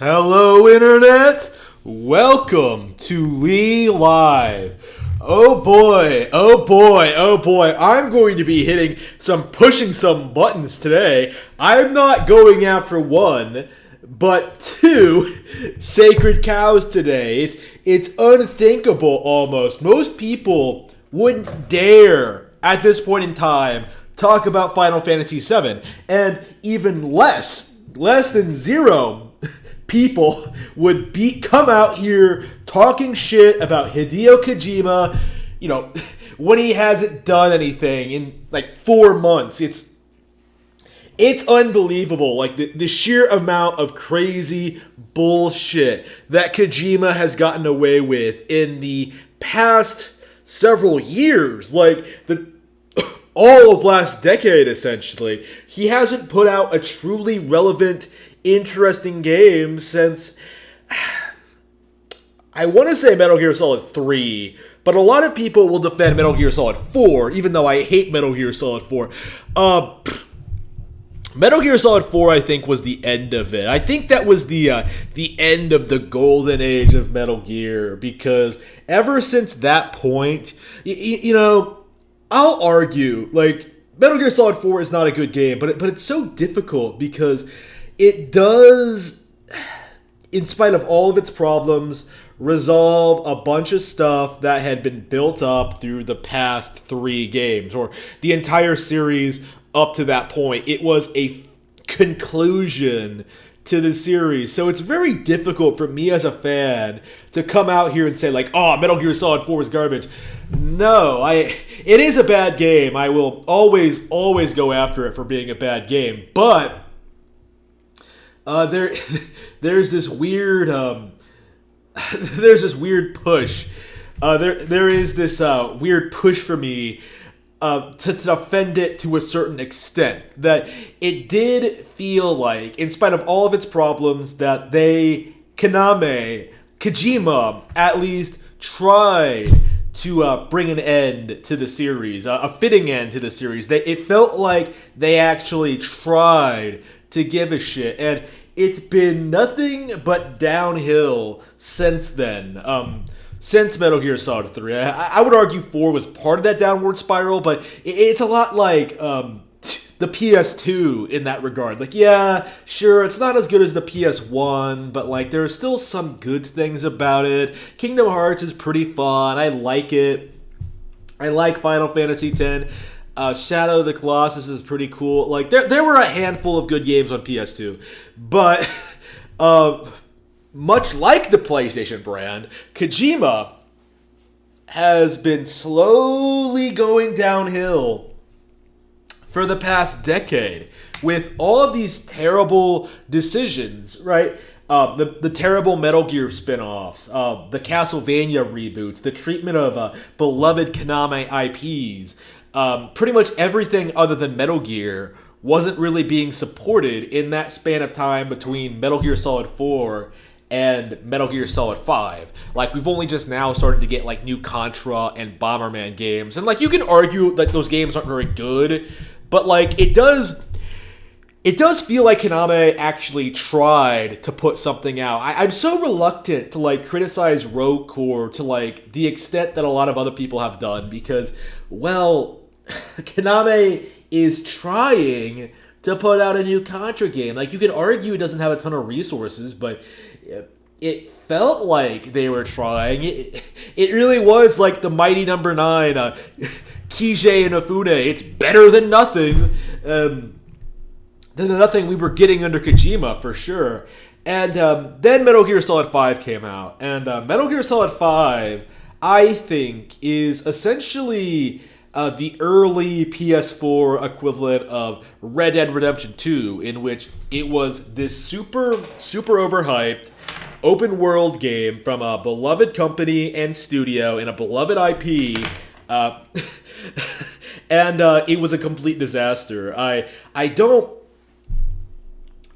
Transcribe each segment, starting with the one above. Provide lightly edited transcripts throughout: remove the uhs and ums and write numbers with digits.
Hello, Internet! Welcome to LeeLive. Oh boy, oh boy, oh boy, I'm going to be pushing some buttons today. I'm not going after one, but two sacred cows today. It's unthinkable almost. Most people wouldn't dare, at this point in time, talk about Final Fantasy VII, and even less than zero people would come out here talking shit about Hideo Kojima, when he hasn't done anything in like 4 months. It's unbelievable, like the sheer amount of crazy bullshit that Kojima has gotten away with in the past several years, all of last decade, essentially. He hasn't put out a truly relevant, interesting game since, I want to say Metal Gear Solid 3, but a lot of people will defend Metal Gear Solid 4, even though I hate Metal Gear Solid 4. Metal Gear Solid 4, I think, was the end of it. I think that was the end of the golden age of Metal Gear, because ever since that point, I'll argue, Metal Gear Solid 4 is not a good game, but it's so difficult because it does, in spite of all of its problems, resolve a bunch of stuff that had been built up through the past 3 games, or the entire series up to that point. It was a conclusion to the series, so it's very difficult for me as a fan to come out here and say, Metal Gear Solid 4 is garbage. No, it is a bad game. I will always go after it for being a bad game, but there's this weird push. There is this weird push for me to defend it to a certain extent, that it did feel like, in spite of all of its problems, that Kojima at least tried to bring an end to the series, a fitting end to the series. It felt like they actually tried to give a shit, and it's been nothing but downhill since then. Since Metal Gear Solid 3. I would argue 4 was part of that downward spiral, but it's a lot like the PS2 in that regard. Yeah, sure, it's not as good as the PS1, but there are still some good things about it. Kingdom Hearts is pretty fun. I like it. I like Final Fantasy X. Shadow of the Colossus is pretty cool. There were a handful of good games on PS2, but much like the PlayStation brand, Kojima has been slowly going downhill for the past decade with all of these terrible decisions, right? The terrible Metal Gear spin-offs, the Castlevania reboots, the treatment of beloved Konami IPs. Pretty much everything other than Metal Gear wasn't really being supported in that span of time between Metal Gear Solid 4 and Metal Gear Solid 5. We've only just now started to get new Contra and Bomberman games, and you can argue that those games aren't very good, but it does feel like Konami actually tried to put something out. I'm so reluctant to criticize Rogue Core to the extent that a lot of other people have done, because, well, Konami is trying to put out a new Contra game. You can argue it doesn't have a ton of resources, but it felt like they were trying. It really was like the Mighty Number 9, Kije and Afune. It's better than nothing. Than the nothing we were getting under Kojima, for sure. And then Metal Gear Solid 5 came out. And Metal Gear Solid 5, I think, is essentially the early PS4 equivalent of Red Dead Redemption 2, in which it was this super overhyped open world game from a beloved company and studio in a beloved IP, and it was a complete disaster. I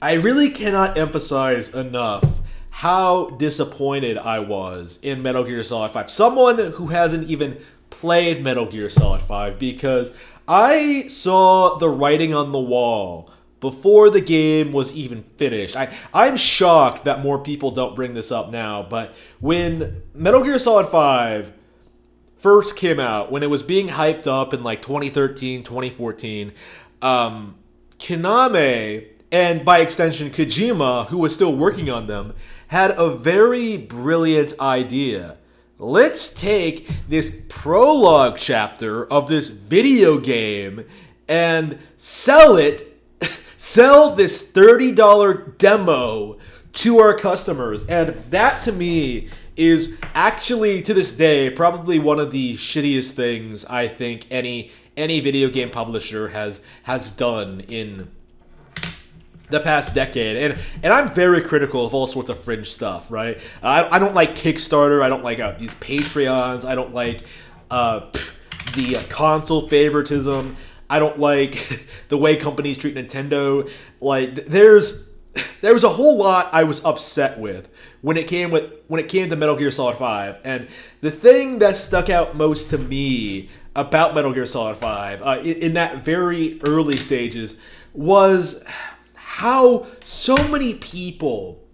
really cannot emphasize enough how disappointed I was in Metal Gear Solid 5. Someone who hasn't even played Metal Gear Solid 5, because I saw the writing on the wall before the game was even finished. I'm shocked that more people don't bring this up now, but when Metal Gear Solid 5 first came out, when it was being hyped up in like 2013, 2014, Konami, and by extension Kojima, who was still working on them, had a very brilliant idea. Let's take this prologue chapter of this video game and sell this $30 demo to our customers. And that, to me, is actually, to this day, probably one of the shittiest things I think any video game publisher has done in the past decade. And I'm very critical of all sorts of fringe stuff, right? I don't like Kickstarter. I don't like these Patreons. I don't like the console favoritism. I don't like the way companies treat Nintendo. Like, there was a whole lot I was upset with when it came to Metal Gear Solid 5. And the thing that stuck out most to me about Metal Gear Solid 5 in that very early stages was how so many people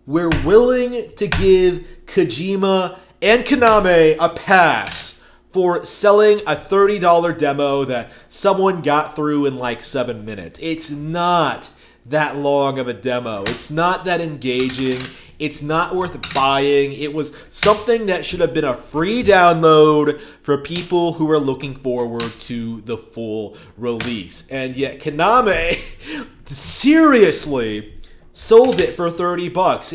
were willing to give Kojima and Konami a pass for selling a $30 demo that someone got through in like 7 minutes. It's not that long of a demo. It's not that engaging. It's not worth buying. It was something that should have been a free download for people who are looking forward to the full release. And yet Konami seriously sold it for $30.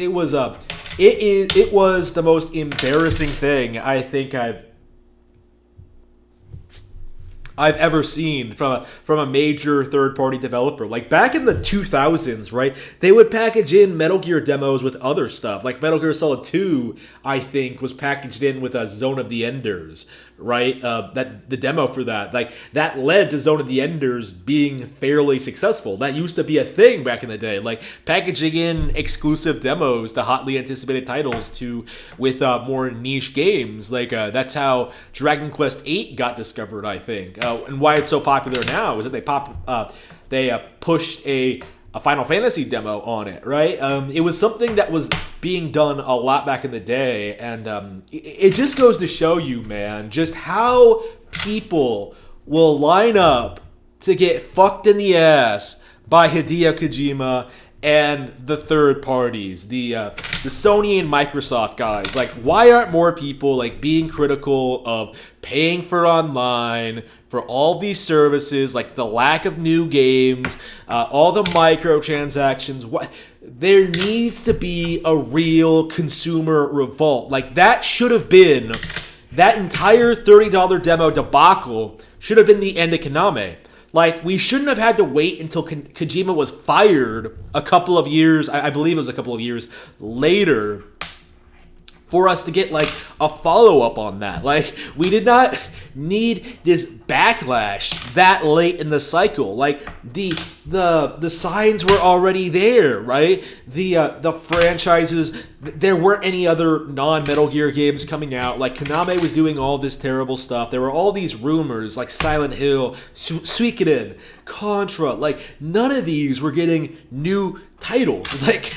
It was the most embarrassing thing I think I've ever seen from a major third-party developer. Like, back in the 2000s, right, they would package in Metal Gear demos with other stuff. Like, Metal Gear Solid 2, I think, was packaged in with a Zone of the Enders, right? The demo for that. Like, that led to Zone of the Enders being fairly successful. That used to be a thing back in the day. Like, packaging in exclusive demos to hotly anticipated titles with more niche games. Like, that's how Dragon Quest VIII got discovered, I think. And why it's so popular now is that they pushed a Final Fantasy demo on it, right? It was something that was being done a lot back in the day, and it just goes to show you, man, just how people will line up to get fucked in the ass by Hideo Kojima and the third parties, the Sony and Microsoft guys. Like, why aren't more people like being critical of paying for online, for all these services, like the lack of new games, all the microtransactions? There needs to be a real consumer revolt. Like, that should have been, that entire $30 demo debacle should have been the end of Konami. Like, we shouldn't have had to wait until Kojima was fired a couple of years, I believe it was a couple of years later, for us to get, like, a follow-up on that. Like, we did not need this backlash that late in the cycle. Like, the signs were already there, right? The franchises, there weren't any other non-Metal Gear games coming out. Like, Konami was doing all this terrible stuff. There were all these rumors, like Silent Hill, Suikoden, Contra. Like, none of these were getting new titles. Like,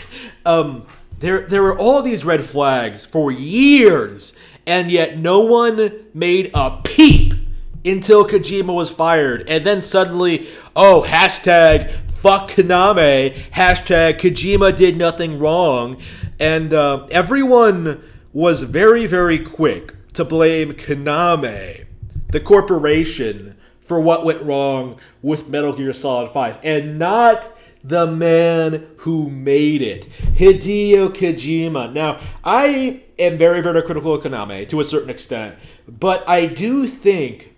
there were all these red flags for years, and yet no one made a peep until Kojima was fired. And then suddenly, hashtag fuck Konami, hashtag Kojima did nothing wrong. And everyone was very, very quick to blame Konami, the corporation, for what went wrong with Metal Gear Solid 5, and not the man who made it, Hideo Kojima. Now, I am very, very critical of Konami to a certain extent, but I do think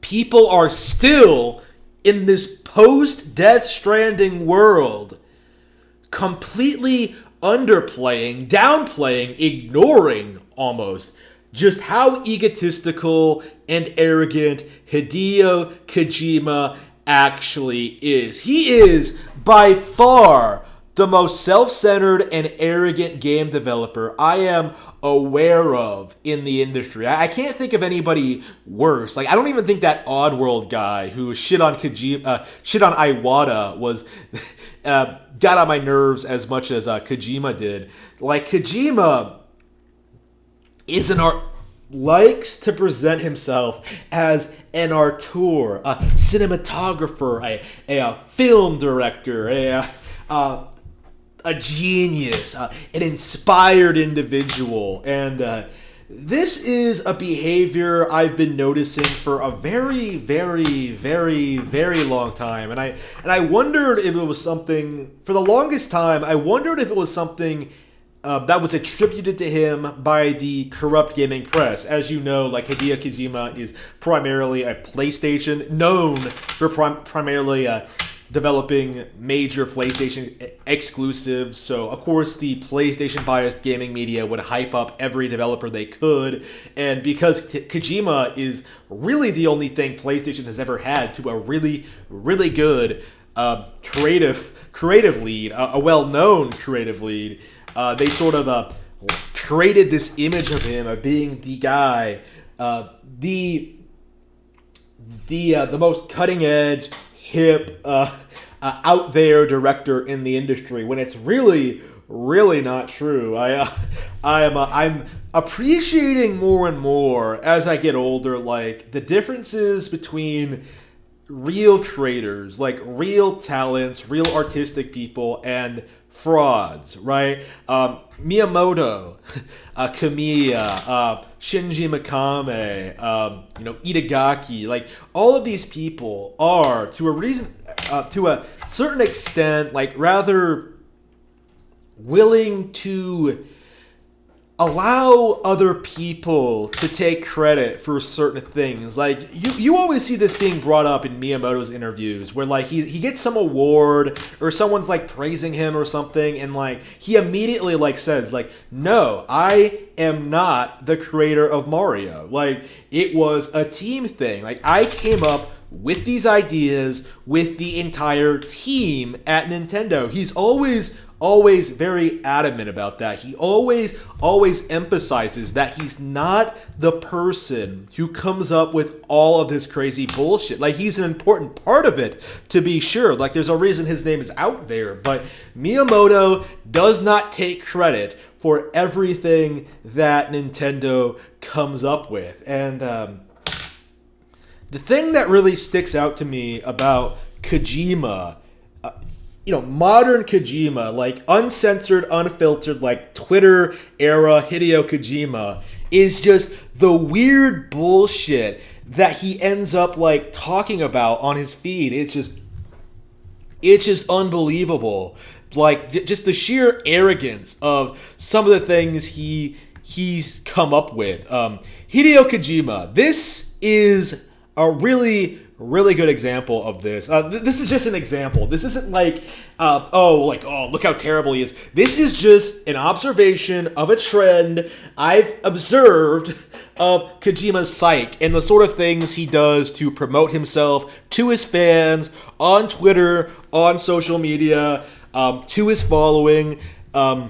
people are still, in this post-Death Stranding world, completely underplaying, downplaying, ignoring almost just how egotistical and arrogant Hideo Kojima actually is. He is by far the most self-centered and arrogant game developer I am aware of in the industry. I can't think of anybody worse. Like, I don't even think that Oddworld guy who shit on Kojima, shit on Iwata was got on my nerves as much as Kojima did. Like, Kojima is an art likes to present himself as an auteur, a cinematographer, a film director, a genius, an inspired individual. And this is a behavior I've been noticing for a very, very, very, very long time. And I wondered if it was something, for the longest time, I wondered if it was something that was attributed to him by the corrupt gaming press. As you know, like, Hideo Kojima is primarily a PlayStation, known for primarily developing major PlayStation exclusives. So, of course, the PlayStation-biased gaming media would hype up every developer they could. And because Kojima is really the only thing PlayStation has ever had to a really, really good creative lead, a well-known creative lead, they sort of created this image of him of being the guy, the most cutting-edge, hip, out there director in the industry, when it's really, really not true. I'm appreciating more and more as I get older, like, the differences between real creators, like real talents, real artistic people, and frauds, right? Miyamoto, Kamiya, Shinji Mikami, Itagaki, like, all of these people are, to a certain extent, like, rather willing to allow other people to take credit for certain things. Like, you always see this being brought up in Miyamoto's interviews, where, like, he gets some award or someone's, like, praising him or something, and, like, he immediately, like, says, like, no, I am not the creator of Mario. Like, it was a team thing. Like, I came up with these ideas with the entire team at Nintendo. He's always very adamant about that. He always emphasizes that he's not the person who comes up with all of this crazy bullshit. Like, he's an important part of it, to be sure. Like, there's a reason his name is out there. But Miyamoto does not take credit for everything that Nintendo comes up with. And the thing that really sticks out to me about Kojima, modern Kojima, like, uncensored, unfiltered, like, Twitter era Hideo Kojima, is just the weird bullshit that he ends up, like, talking about on his feed. It's just unbelievable. Like, just the sheer arrogance of some of the things he's come up with. Hideo Kojima, this is a really, really good example of this. This is just an example. This isn't like, look how terrible he is. This is just an observation of a trend I've observed of Kojima's psyche and the sort of things he does to promote himself to his fans on Twitter, on social media, to his following. Hideo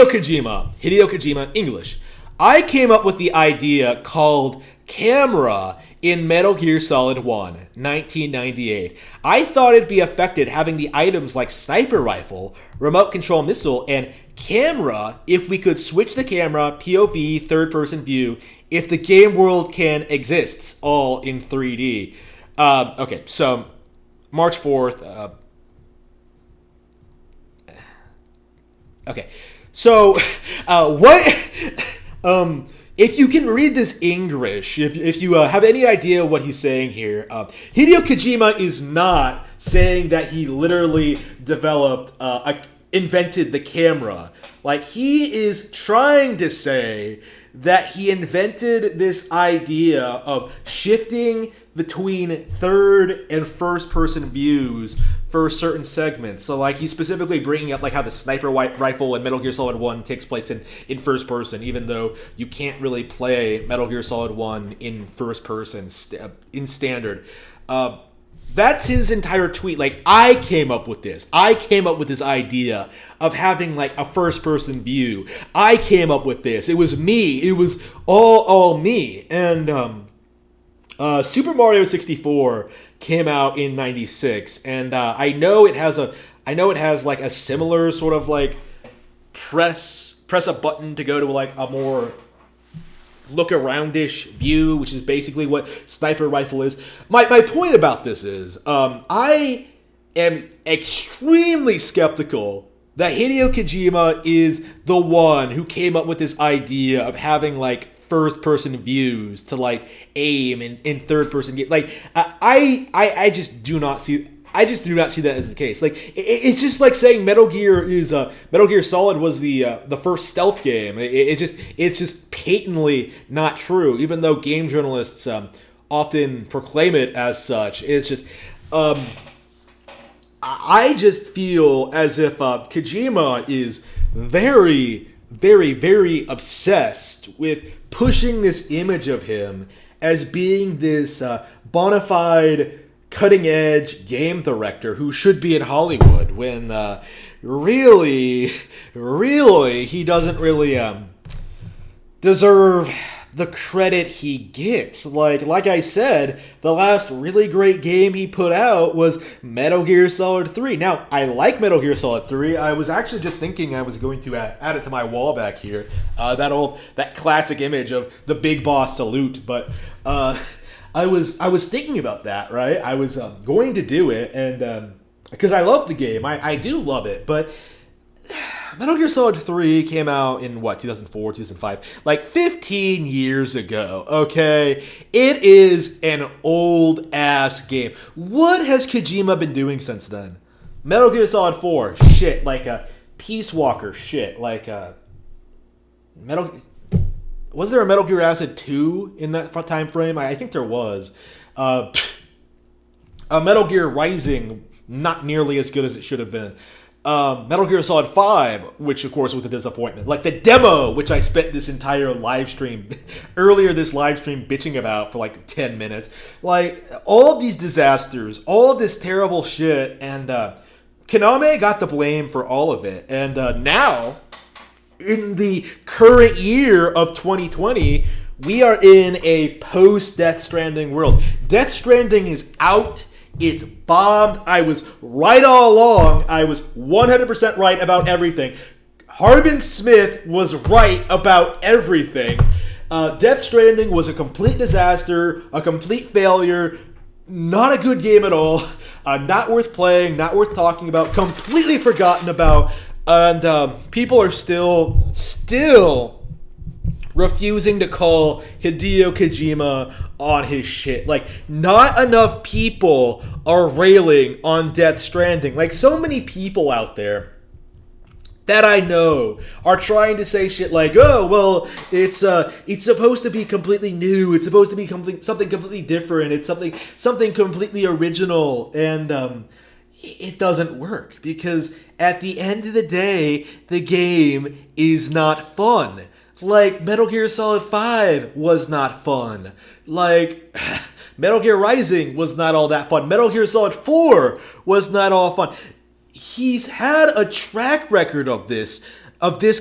Kojima, English. I came up with the idea called camera in Metal Gear Solid 1, 1998. I thought it'd be effective having the items like sniper rifle, remote control missile, and camera if we could switch the camera, POV, third-person view, if the game world can exists, all in 3D. Okay, so March 4th. Okay, so what... if you can read this English, if you have any idea what he's saying here, Hideo Kojima is not saying that he literally developed, invented the camera. Like, he is trying to say that he invented this idea of shifting between third and first person views for certain segments. So, like, he's specifically bringing up, like, how the sniper rifle in Metal Gear Solid 1 takes place in first person, even though you can't really play Metal Gear Solid 1 in first person in standard. That's his entire tweet. Like, I came up with this. I came up with this idea of having like a first-person view. I came up with this. It was me. It was all me. And Super Mario 64 came out in '96, and I know it has like a similar sort of like press a button to go to like a more look aroundish view, which is basically what Sniper Rifle is. My point about this is, I am extremely skeptical that Hideo Kojima is the one who came up with this idea of having like first person views to like aim in third person game. Like I just do not see. I just do not see that as the case. Like it's just like saying Metal Gear Solid was the first stealth game. It's just patently not true, even though game journalists often proclaim it as such. It's just I just feel as if Kojima is very, very, very obsessed with pushing this image of him as being this bona fide cutting-edge game director who should be in Hollywood, when really he doesn't really deserve the credit he gets. Like I said, the last really great game he put out was Metal Gear Solid 3. Now, I like Metal Gear Solid 3. I was actually just thinking I was going to add it to my wall back here. That classic image of the big boss salute, but I was thinking about that, right? I was going to do it, and because I love the game. I do love it, but Metal Gear Solid 3 came out in, 2004, 2005? Like, 15 years ago, okay? It is an old-ass game. What has Kojima been doing since then? Metal Gear Solid 4, shit. Like, Peace Walker, shit. Like, was there a Metal Gear Acid 2 in that time frame? I think there was. A Metal Gear Rising, not nearly as good as it should have been. Metal Gear Solid 5, which of course was a disappointment. Like the demo, which I spent this entire live stream, bitching about for like 10 minutes. Like, all of these disasters, all of this terrible shit, and Konami got the blame for all of it. And now, in the current year of 2020, we are in a post-Death Stranding world. Death Stranding is out. It's bombed. I was right all along. I was 100% right about everything. Harbin Smith was right about everything. Death Stranding was a complete disaster, a complete failure, not a good game at all, not worth playing, not worth talking about, completely forgotten about, and people are still refusing to call Hideo Kojima on his shit. Like, not enough people are railing on Death Stranding. Like, so many people out there that I know are trying to say shit like, oh, well, it's supposed to be completely new. It's supposed to be something completely different. It's something completely original. And it doesn't work, because at the end of the day, the game is not fun. Like, Metal Gear Solid 5 was not fun. Like, Metal Gear Rising was not all that fun. Metal Gear Solid 4 was not all fun. He's had a track record of this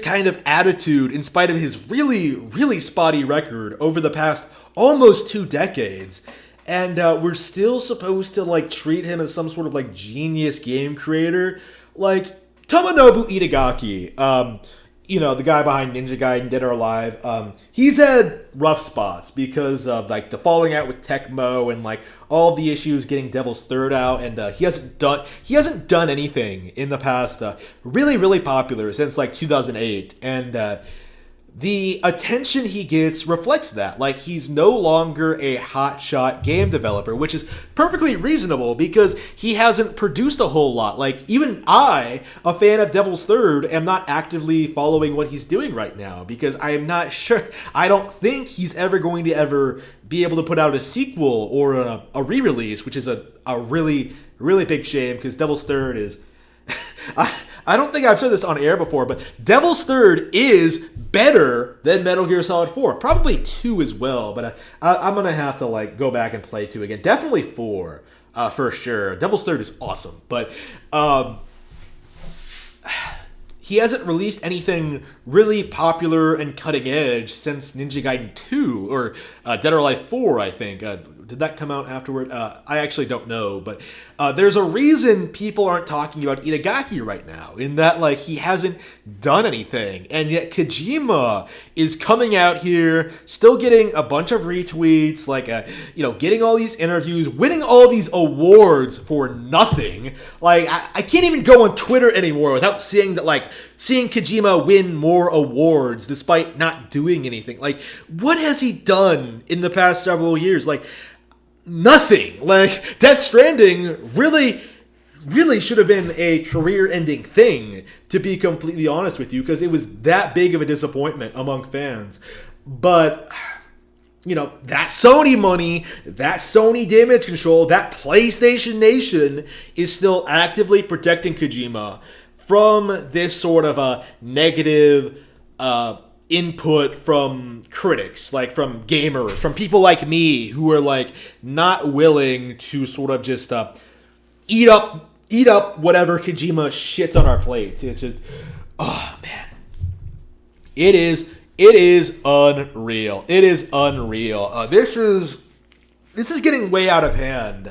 kind of attitude in spite of his really, really spotty record over the past almost 2 decades. And we're still supposed to, like, treat him as some sort of, like, genius game creator. Like, Tomonobu Itagaki, the guy behind Ninja Gaiden, Dead or Alive, he's had rough spots because of, like, the falling out with Tecmo and, like, all the issues getting Devil's Third out, and he hasn't done anything in the past really, really popular since, like, 2008, and the attention he gets reflects that. Like, he's no longer a hotshot game developer, which is perfectly reasonable because he hasn't produced a whole lot. Like, even I, a fan of Devil's Third, am not actively following what he's doing right now because I am not sure. I don't think he's ever going to ever be able to put out a sequel or a re-release, which is a really, really big shame because Devil's Third is... I don't think I've said this on air before, but Devil's Third is better than Metal Gear Solid 4. Probably 2 as well, but I'm going to have to, like, go back and play 2 again. Definitely 4. for sure. Devil's Third is awesome, but he hasn't released anything really popular and cutting edge since Ninja Gaiden 2 or Dead or Alive 4, I think. Did that come out afterward? I actually don't know, but there's a reason people aren't talking about Itagaki right now, in that, like, he hasn't done anything, and yet Kojima is coming out here, still getting a bunch of retweets, like, getting all these interviews, winning all these awards for nothing. Like, I can't even go on Twitter anymore without seeing Kojima win more awards despite not doing anything. Like, what has he done in the past several years? Like, nothing. Like, Death Stranding really should have been a career-ending thing, to be completely honest with you, because it was that big of a disappointment among fans. But, that Sony money, that Sony damage control, that PlayStation Nation is still actively protecting Kojima from this sort of a negative input from critics, like from gamers, from people like me who are like not willing to sort of just eat up whatever Kojima shits on our plates. It's just, oh man, it is unreal. It is unreal. This is getting way out of hand.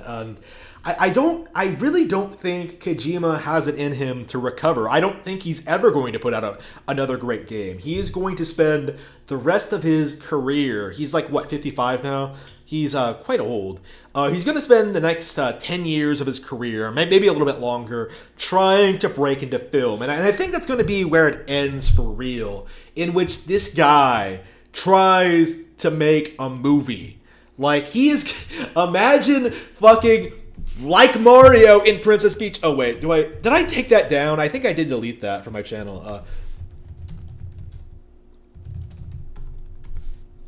I really don't think Kojima has it in him to recover. I don't think he's ever going to put out another great game. He is going to spend the rest of his career, he's like, 55 now? He's quite old. He's going to spend the next 10 years of his career, maybe a little bit longer, trying to break into film. And I think that's going to be where it ends for real, in which this guy tries to make a movie. Like, imagine fucking like Mario in Princess Peach. Oh wait, did I take that down? I think I did delete that from my channel.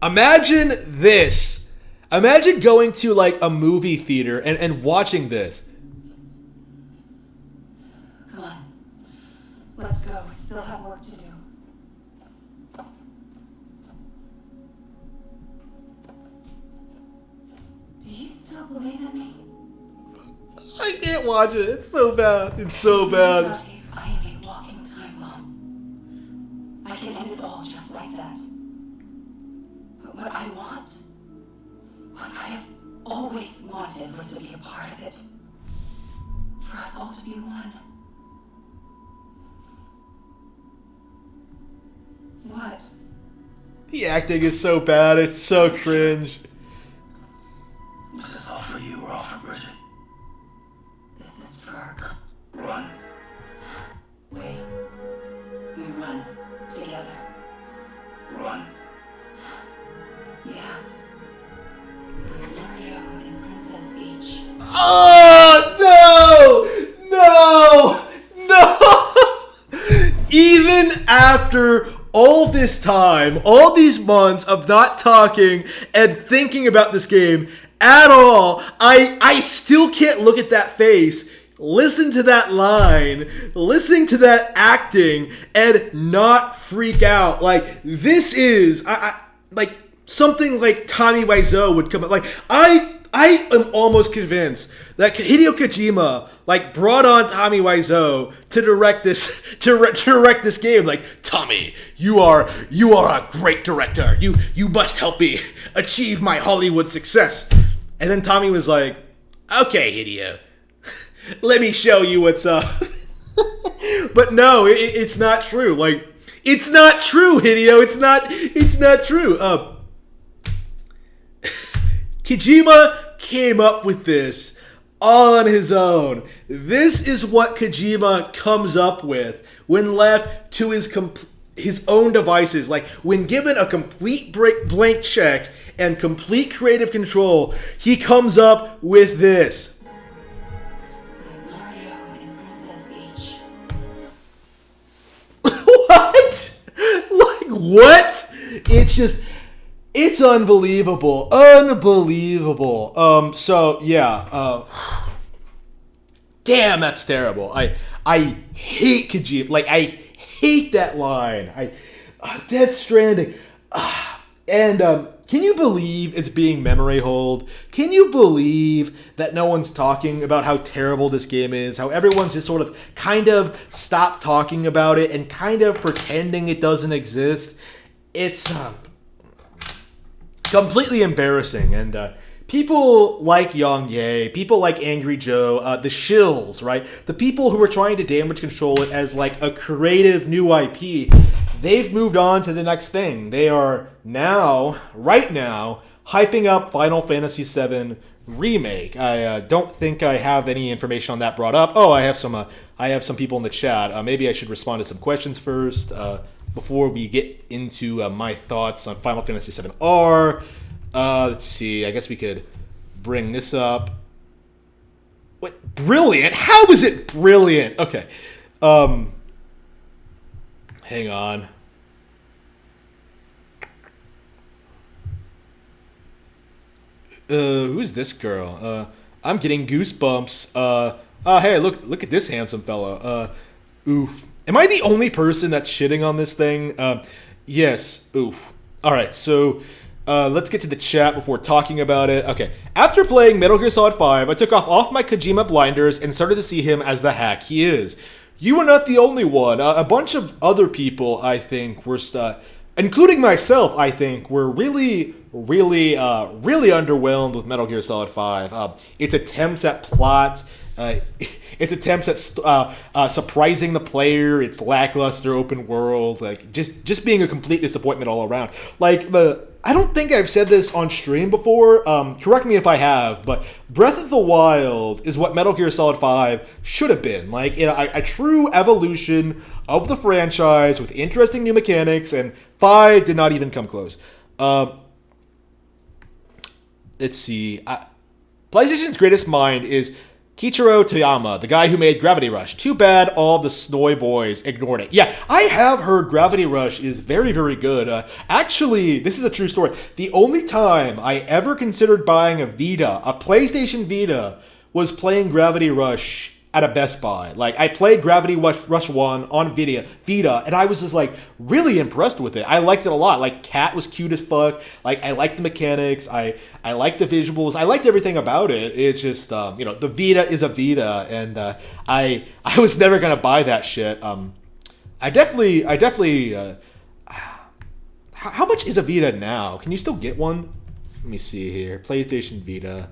Imagine this. Imagine going to like a movie theater and watching this. Come on. Let's go. Still have work to do. Do you still believe in me? I can't watch it. It's so bad. It's so bad. Nowadays, I am a walking time bomb. I can end it all just like that. But what I want, what I have always wanted, was to be a part of it. For us all to be one. What? The acting is so bad. It's so cringe. Is this all for you or all for Bridget? This is for... Run. We run together. Run. Yeah. Like Mario and Princess Peach. Oh, no! Even after all this time, all these months of not talking and thinking about this game at all, I still can't look at that face, listen to that line, listen to that acting, and not freak out. Like, this is, like, something like Tommy Wiseau would come up. Like, I am almost convinced that Hideo Kojima, like, brought on Tommy Wiseau to direct this game. Like, Tommy, you are a great director. You must help me achieve my Hollywood success. And then Tommy was like, okay, Hideo, let me show you what's up. But no, it's not true. Like, it's not true, Hideo. It's not true. Kojima came up with this on his own. This is what Kojima comes up with when left to his own devices. Like, when given a complete blank check and complete creative control, he comes up with this. Like Mario and Princess Peach. What? Like, what? It's unbelievable. Unbelievable. So, yeah. Damn, that's terrible. I hate Kojima. Like, I hate that line. Death Stranding. And Can you believe it's being memory holed? Can you believe that no one's talking about how terrible this game is? How everyone's just sort of kind of stopped talking about it and kind of pretending it doesn't exist? It's completely embarrassing. And people like Yang Ye, people like Angry Joe, the shills, right? The people who are trying to damage control it as like a creative new IP, they've moved on to the next thing. They are now, right now, hyping up Final Fantasy VII Remake. I don't think I have any information on that brought up. Oh, I have some people in the chat. Maybe I should respond to some questions first before we get into my thoughts on Final Fantasy VII R. Let's see. I guess we could bring this up. What? Brilliant? How is it brilliant? Okay. Hang on. Who's this girl? I'm getting goosebumps. Hey, look at this handsome fella. Oof. Am I the only person that's shitting on this thing? Yes. Oof. Alright, so let's get to the chat before talking about it. Okay. After playing Metal Gear Solid 5, I took off my Kojima blinders and started to see him as the hack he is. You were not the only one. A bunch of other people, I think, were, including myself, I think, were really underwhelmed with Metal Gear Solid 5. Its attempts at plot, its attempts at surprising the player, its lackluster open world, like just being a complete disappointment all around. Like I don't think I've said this on stream before. Correct me if I have, but Breath of the Wild is what Metal Gear Solid 5 should have been. Like, a true evolution of the franchise with interesting new mechanics, and 5 did not even come close. Let's see. PlayStation's greatest mind is Kichiro Toyama, the guy who made Gravity Rush. Too bad all the Snowy boys ignored it. Yeah, I have heard Gravity Rush is very, very good. Actually, this is a true story. The only time I ever considered buying a Vita, a PlayStation Vita, was playing Gravity Rush at a Best Buy. Like, I played Gravity Rush 1 on Vita, and I was just, like, really impressed with it. I liked it a lot. Like, Cat was cute as fuck. Like, I liked the mechanics. I liked the visuals. I liked everything about it. It's just, the Vita is a Vita, and I was never gonna buy that shit. I definitely, how much is a Vita now? Can you still get one? Let me see here. PlayStation Vita.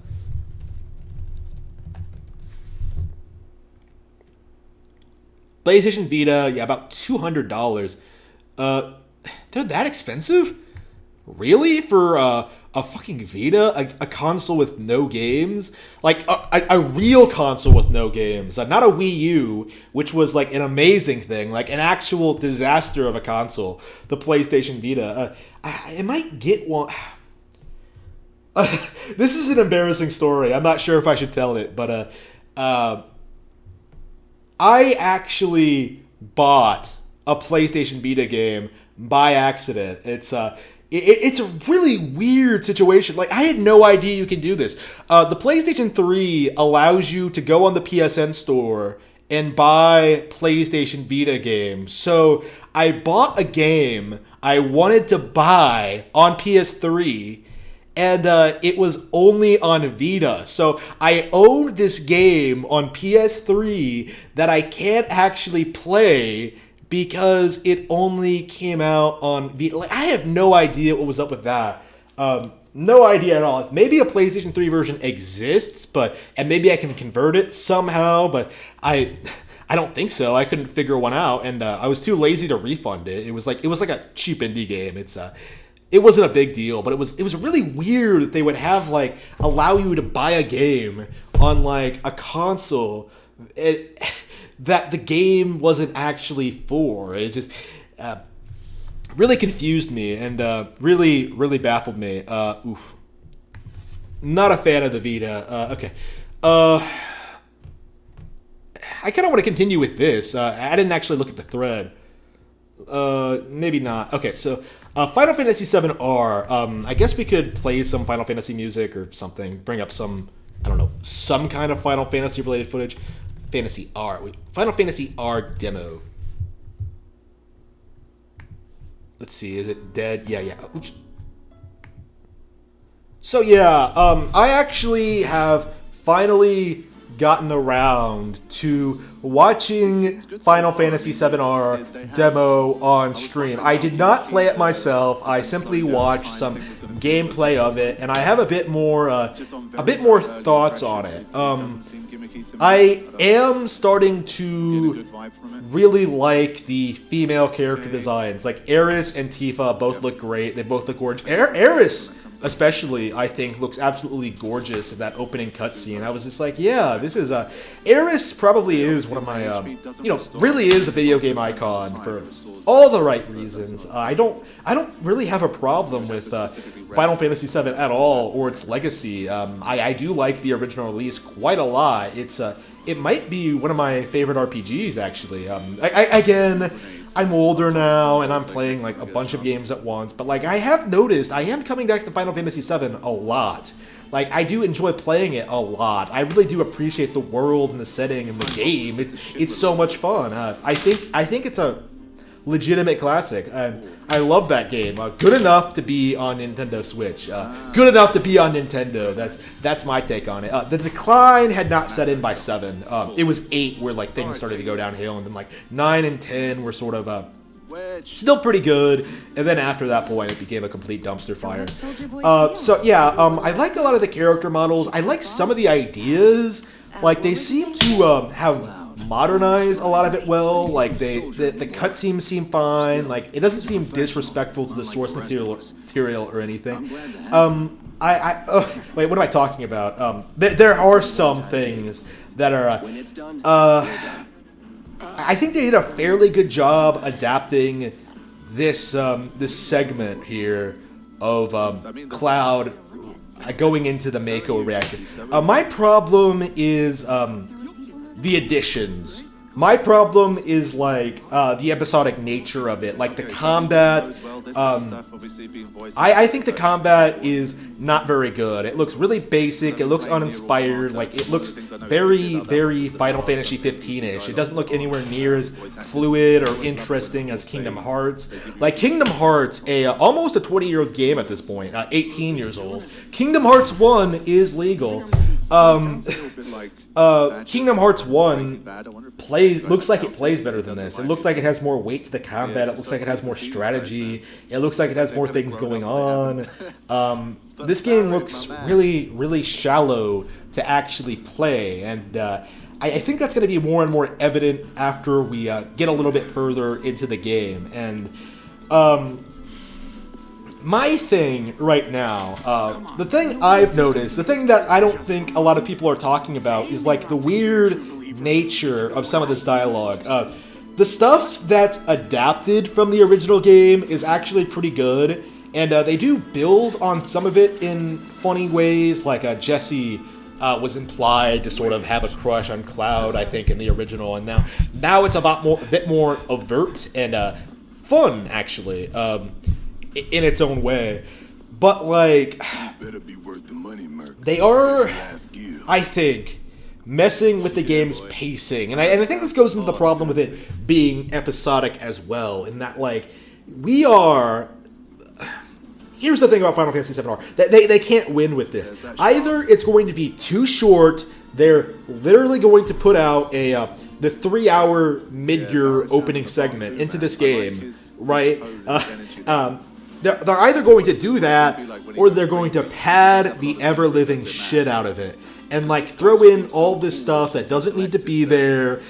PlayStation Vita, yeah, about $200. They're that expensive? Really? For a fucking Vita? A console with no games? Like, a real console with no games. Not a Wii U, which was, like, an amazing thing. Like, an actual disaster of a console. The PlayStation Vita. I might get one. This is an embarrassing story. I'm not sure if I should tell it, but, I actually bought a PlayStation Vita game by accident. It's a really weird situation. Like, I had no idea you can do this. The PlayStation 3 allows you to go on the PSN store and buy PlayStation Vita games. So I bought a game I wanted to buy on PS3, and it was only on Vita. So I owned this game on PS3 that I can't actually play because it only came out on Vita. Like, I have no idea what was up with that. No idea at all. Maybe a PlayStation 3 version exists, and maybe I can convert it somehow, but I don't think so. I couldn't figure one out, and I was too lazy to refund it. It was like a cheap indie game. It wasn't a big deal, but it was really weird that they would have, like, allow you to buy a game on, like, a console that the game wasn't actually for. It just really confused me and really, really baffled me. Oof. Not a fan of the Vita. Okay. I kind of want to continue with this. I didn't actually look at the thread. Maybe not. Okay, so Final Fantasy VII R. I guess we could play some Final Fantasy music or something. Bring up some, I don't know, some kind of Final Fantasy related footage. Fantasy R. Final Fantasy R demo. Let's see. Is it dead? Yeah. Oops. So yeah, I actually have finally gotten around to watching Final Fantasy VII-R demo on stream. I did not play it myself. I simply watched some gameplay of it, and I have a bit more thoughts on it. I am starting to really like the female character designs. Like Aeris and Tifa both look great. They both look gorgeous. Aeris especially, I think, looks absolutely gorgeous in that opening cutscene. I was just like, yeah, this is a... Aeris probably is one of my, really is a video game icon for all the right reasons. I don't really have a problem with Final Fantasy VII at all, or its legacy. I do like the original release quite a lot. It might be one of my favorite RPGs, actually. Again, I'm older now, and I'm playing, like, a bunch of games at once, but, like, I have noticed I am coming back to Final Fantasy VII a lot. Like, I do enjoy playing it a lot. I really do appreciate the world and the setting and the game. It's so much fun. I think it's a legitimate classic. I love that game. Good enough to be on Nintendo Switch. Good enough to be on Nintendo. That's my take on it. The decline had not set in by 7. It was 8 where like things started to go downhill, and then like 9 and 10 were sort of still pretty good, and then after that point it became a complete dumpster fire. So yeah, I like a lot of the character models. I like some of the ideas. Like they seem to have modernized a lot of it well. Like the cutscenes seem fine. Like it doesn't seem disrespectful to the source material or anything. Wait, what am I talking about? There are some things that are I think they did a fairly good job adapting this this segment here of Cloud going into the Mako reactor. My problem is the additions. My problem is like the episodic nature of it, like the combat. I think the combat is not very good. It looks really basic. It looks uninspired. Like it looks very, very Final Fantasy 15-ish. It doesn't look anywhere near as fluid or interesting as Kingdom Hearts. Like Kingdom Hearts, almost a 20-year-old game at this point, 18 years old. Kingdom Hearts 1 is legal. Kingdom Hearts 1 looks like it plays better than this. It looks like it has more weight to the combat. It looks like it has more strategy. It looks like it has more things going on. This game looks really, really shallow to actually play, and I think that's going to be more and more evident after we get a little bit further into the game. And my thing right now, the thing I've noticed, the thing that I don't think a lot of people are talking about is like the weird nature of some of this dialogue. The stuff that's adapted from the original game is actually pretty good, and they do build on some of it in funny ways, like Jessie was implied to sort of have a crush on Cloud, I think, in the original, and now it's a bit more overt and fun, actually. In its own way, but like they are, I think, messing with the game's pacing, and I think this goes into the problem with it being episodic as well. In that, like, here's the thing about Final Fantasy VII-R: they can't win with this. Either it's going to be too short. They're literally going to put out the 3-hour mid-year opening segment into this game, right? They're either going to do that, or they're going to pad the ever-living shit out of it. And, like, throw in all this stuff that doesn't need to be there,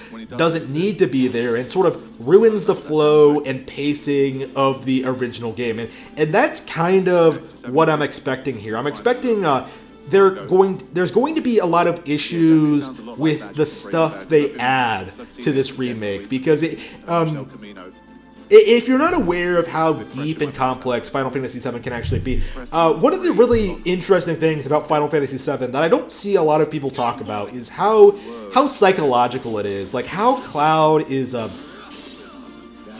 and sort of ruins the flow and pacing of the original game. And that's kind of what I'm expecting here. I'm expecting there's going to be a lot of issues with the stuff they add to this remake, because if you're not aware of how deep and complex Final Fantasy VII can actually be, one of the really interesting things about Final Fantasy VII that I don't see a lot of people talk about is how psychological it is. Like how Cloud is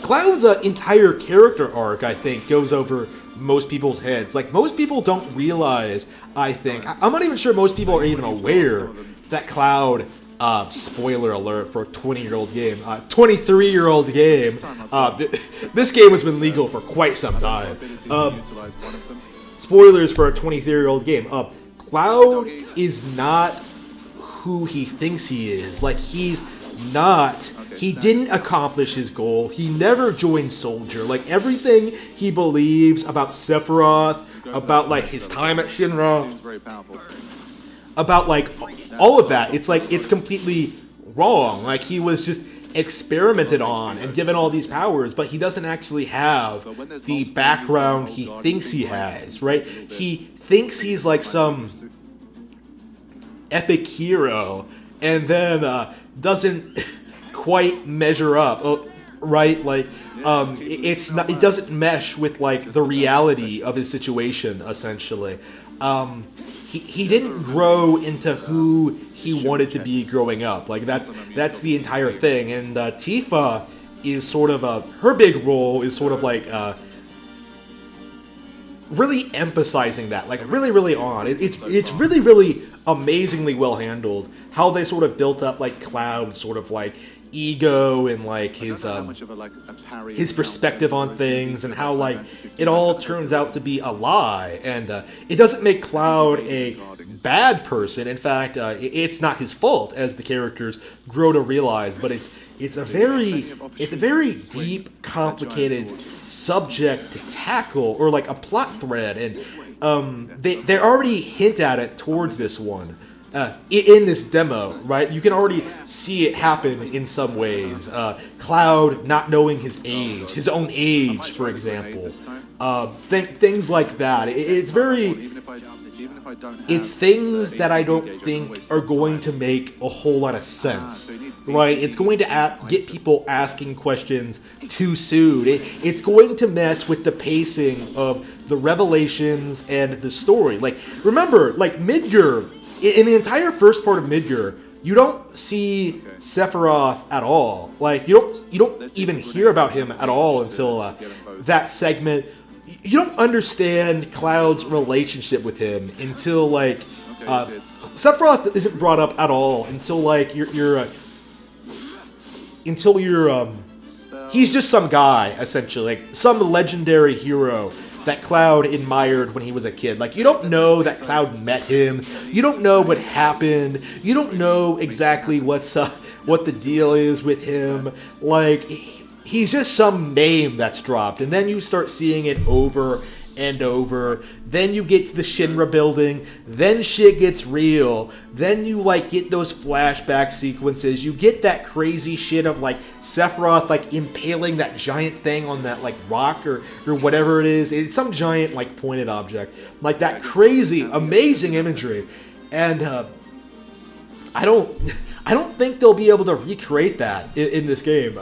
Cloud's entire character arc, I think, goes over most people's heads. Like most people don't realize, I think, I'm not even sure most people are even aware that Cloud, spoiler alert for a 20-year-old game, 23-year-old game. This game has been legal for quite some time. spoilers for a 23-year-old game. Cloud is not who he thinks he is. Like, he's not. He didn't accomplish his goal. He never joined Soldier. Like, everything he believes about Sephiroth, about, like, his time at Shinra, about, like, all of that, it's like, it's completely wrong. Like, he was just experimented on and given all these powers, but he doesn't actually have the background he thinks he has, right? He thinks he's like some epic hero, and then doesn't quite measure up, right? Like, it's not, it doesn't mesh with like the reality of his situation. Essentially, he didn't grow into who he wanted to be growing up. Like, that's the entire thing. And Tifa is sort of her big role is sort of like really emphasizing that, like really on. It's really amazingly well handled how they sort of built up like Cloud's sort of like ego and like his perspective on things, and how like it all turns out to be a lie, and it doesn't make Cloud a bad person. In fact, it's not his fault, as the characters grow to realize. But it's a very deep, complicated subject to tackle, or like a plot thread, and they already hint at it towards this one. In this demo, right? You can already see it happen in some ways. Cloud not knowing his age, his own age, for example. Things like that. It's things that I don't think are going to make a whole lot of sense, right? It's going to get people asking questions too soon. It's going to mess with the pacing of the revelations and the story. Like, remember, like Midgar, in the entire first part of Midgar, you don't see Sephiroth at all. Like, you don't even hear about him at all until that segment. You don't understand Cloud's relationship with him until like Sephiroth isn't brought up at all until like you're he's just some guy, essentially, like some legendary hero that Cloud admired when he was a kid. Like, you don't know that Cloud met him. You don't know what happened. You don't know exactly what the deal is with him. Like, he's just some name that's dropped, and then you start seeing it over and over. Then you get to the Shinra building, then shit gets real, then you like get those flashback sequences, you get that crazy shit of like Sephiroth like impaling that giant thing on that like rock or whatever it is. It's some giant like pointed object, like that crazy amazing imagery, and I don't think they'll be able to recreate that in this game.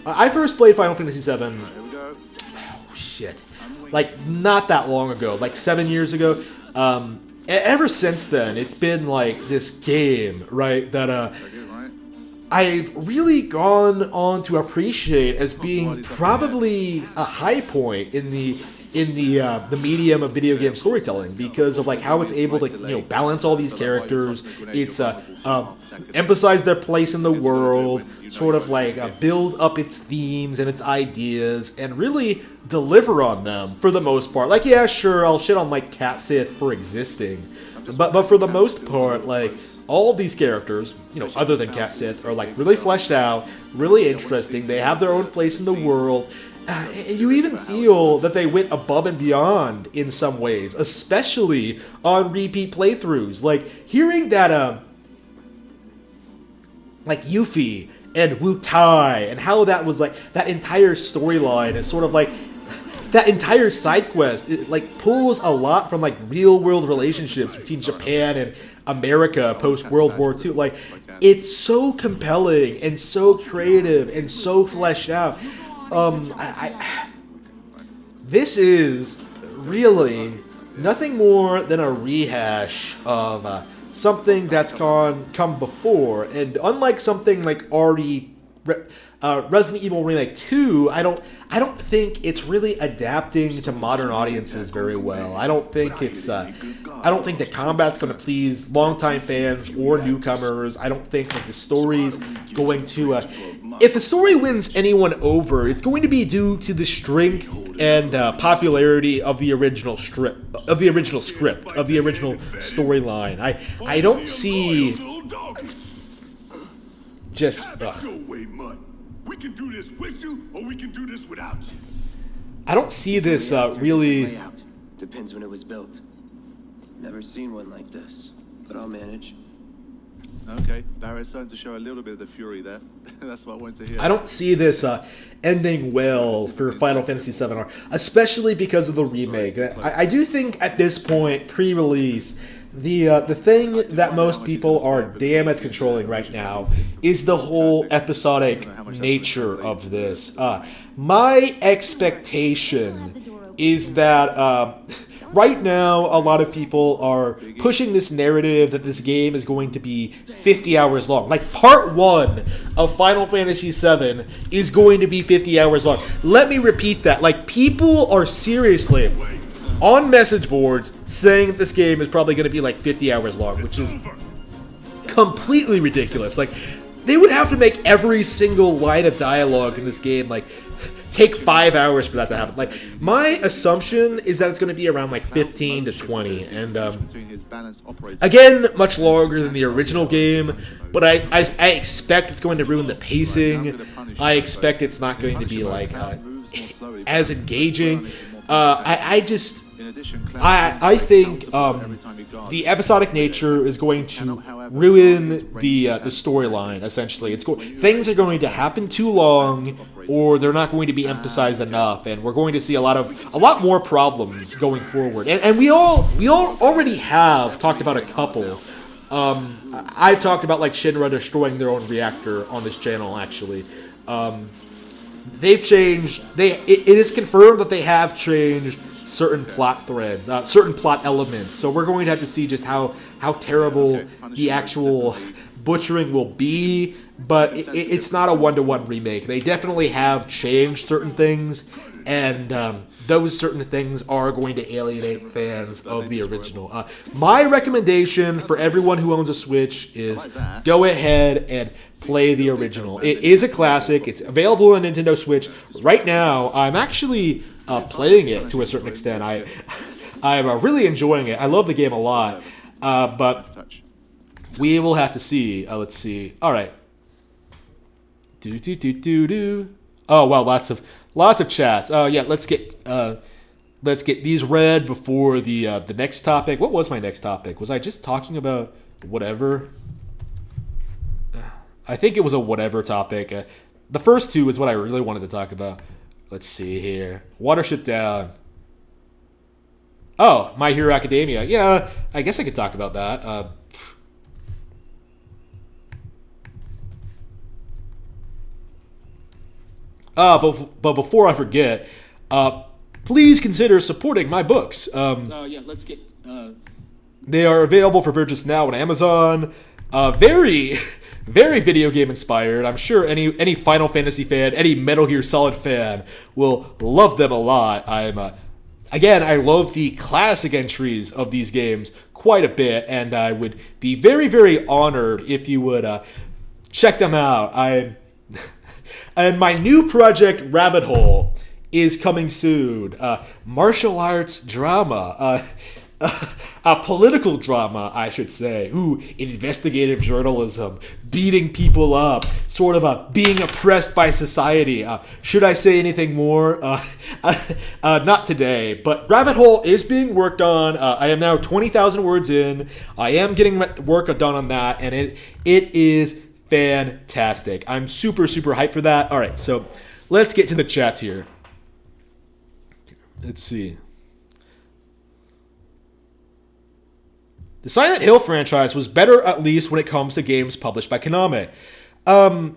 I first played Final Fantasy VII. Oh, shit. Like, not that long ago. Like, 7 years ago. Ever since then, it's been, like, this game, right, that I've really gone on to appreciate as being probably a high point in the medium of video game storytelling, because of like how it's able to balance all these characters. It's emphasize their place in the world, sort of like build up its themes and its ideas, and really deliver on them for the most part. Like, yeah, sure, I'll shit on like Cat Sith for existing, but for the most part, like all of these characters, other than Cat Sith, are like really fleshed out, really interesting. They have their own place in the world. And you even feel that they went above and beyond in some ways, especially on repeat playthroughs. Like, hearing that, like, Yuffie and Wu Tai, and how that was, like, that entire storyline is sort of, like, that entire side quest, it, like, pulls a lot from, like, real-world relationships between Japan and America post-World War II. Like, it's so compelling and so creative and so fleshed out. This is really nothing more than a rehash of something that's come before, and unlike something like already Resident Evil Remake 2, I don't think it's really adapting to modern audiences very well. I don't think the combat's going to please longtime fans or newcomers. I don't think that the story's going to if the story wins anyone over, it's going to be due to the strength and popularity of the original script, of the original storyline. I don't see just we can do this with you, or we can do this without you. I don't see this really. Layout. Depends when it was built. Never seen one like this, but I'll manage. Okay, Barrett's starting to show a little bit of the fury there. That's what I wanted to hear. I don't see this ending well for Final Fantasy VII, especially because of the remake. I do think at this point, pre-release, the thing that most people are damage controlling right now is the whole episodic nature of this. My expectation is that right now a lot of people are pushing this narrative that this game is going to be 50 hours long. Like, part 1 of Final Fantasy VII is going to be 50 hours long. Let me repeat that. Like, people are seriously on message boards saying that this game is probably going to be like 50 hours long, which is completely ridiculous. Like, they would have to make every single line of dialogue in this game like take 5 hours for that to happen. Like, my assumption is that it's going to be around like 15 to 20, and again, much longer than the original game. But I expect it's going to ruin the pacing. I expect it's not going to be like as engaging. I think the episodic nature is going to ruin the storyline. Essentially, things are going to happen too long, or they're not going to be emphasized enough, and we're going to see a lot more problems going forward. And we all already have talked about a couple. I've talked about like Shinra destroying their own reactor on this channel. Actually, they've changed. It is confirmed that they have changed certain plot threads, certain plot elements. So we're going to have to see just how terrible the actual butchering will be. But it's not a one-to-one remake. They definitely have changed certain things, and those certain things are going to alienate fans of the original. My recommendation for everyone who owns a Switch is go ahead and play the original. It is a classic. It's available on Nintendo Switch. Right now, I'm actually playing it to a certain extent. I'm really enjoying it. I love the game a lot, but we will have to see. Let's see. All right. Oh wow, lots of chats. Yeah, let's get these read before the next topic. What was my next topic? Was I just talking about whatever? I think it was a whatever topic. The first two is what I really wanted to talk about. Let's see here. Watership Down. Oh, My Hero Academia. Yeah, I guess I could talk about that. But before I forget, please consider supporting my books. Yeah, let's get. They are available for purchase now on Amazon. Very, very video game inspired. I'm sure any Final Fantasy fan, any Metal Gear Solid fan will love them a lot. Again, I love the classic entries of these games quite a bit, and I would be very, very honored if you would check them out. And my new project, Rabbit Hole, is coming soon. Martial arts drama. A political drama, I should say. Ooh, investigative journalism. Beating people up. Sort of being oppressed by society. Should I say anything more? Not today. But Rabbit Hole is being worked on. I am now 20,000 words in. I am getting work done on that. And it is fantastic. I'm super, super hyped for that. All right, so let's get to the chats here. Let's see. The Silent Hill franchise was better, at least when it comes to games published by Konami. I'm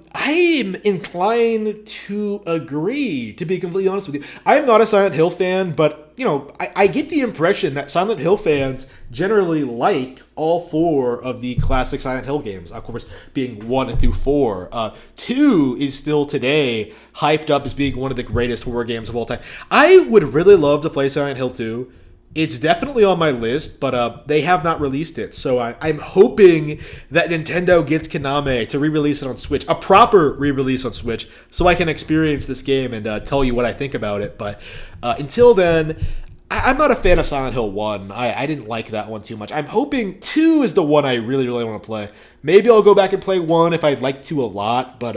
inclined to agree, to be completely honest with you. I'm not a Silent Hill fan, but, I get the impression that Silent Hill fans generally like all 4 of the classic Silent Hill games, of course, being 1 through 4. 2 is still today hyped up as being one of the greatest horror games of all time. I would really love to play Silent Hill 2. It's definitely on my list, but they have not released it. So I'm hoping that Nintendo gets Konami to re-release it on Switch, a proper re-release on Switch, so I can experience this game and tell you what I think about it. But until then, I'm not a fan of Silent Hill 1. I didn't like that one too much. I'm hoping 2 is the one I really, really want to play. Maybe I'll go back and play 1 if I'd like to a lot, but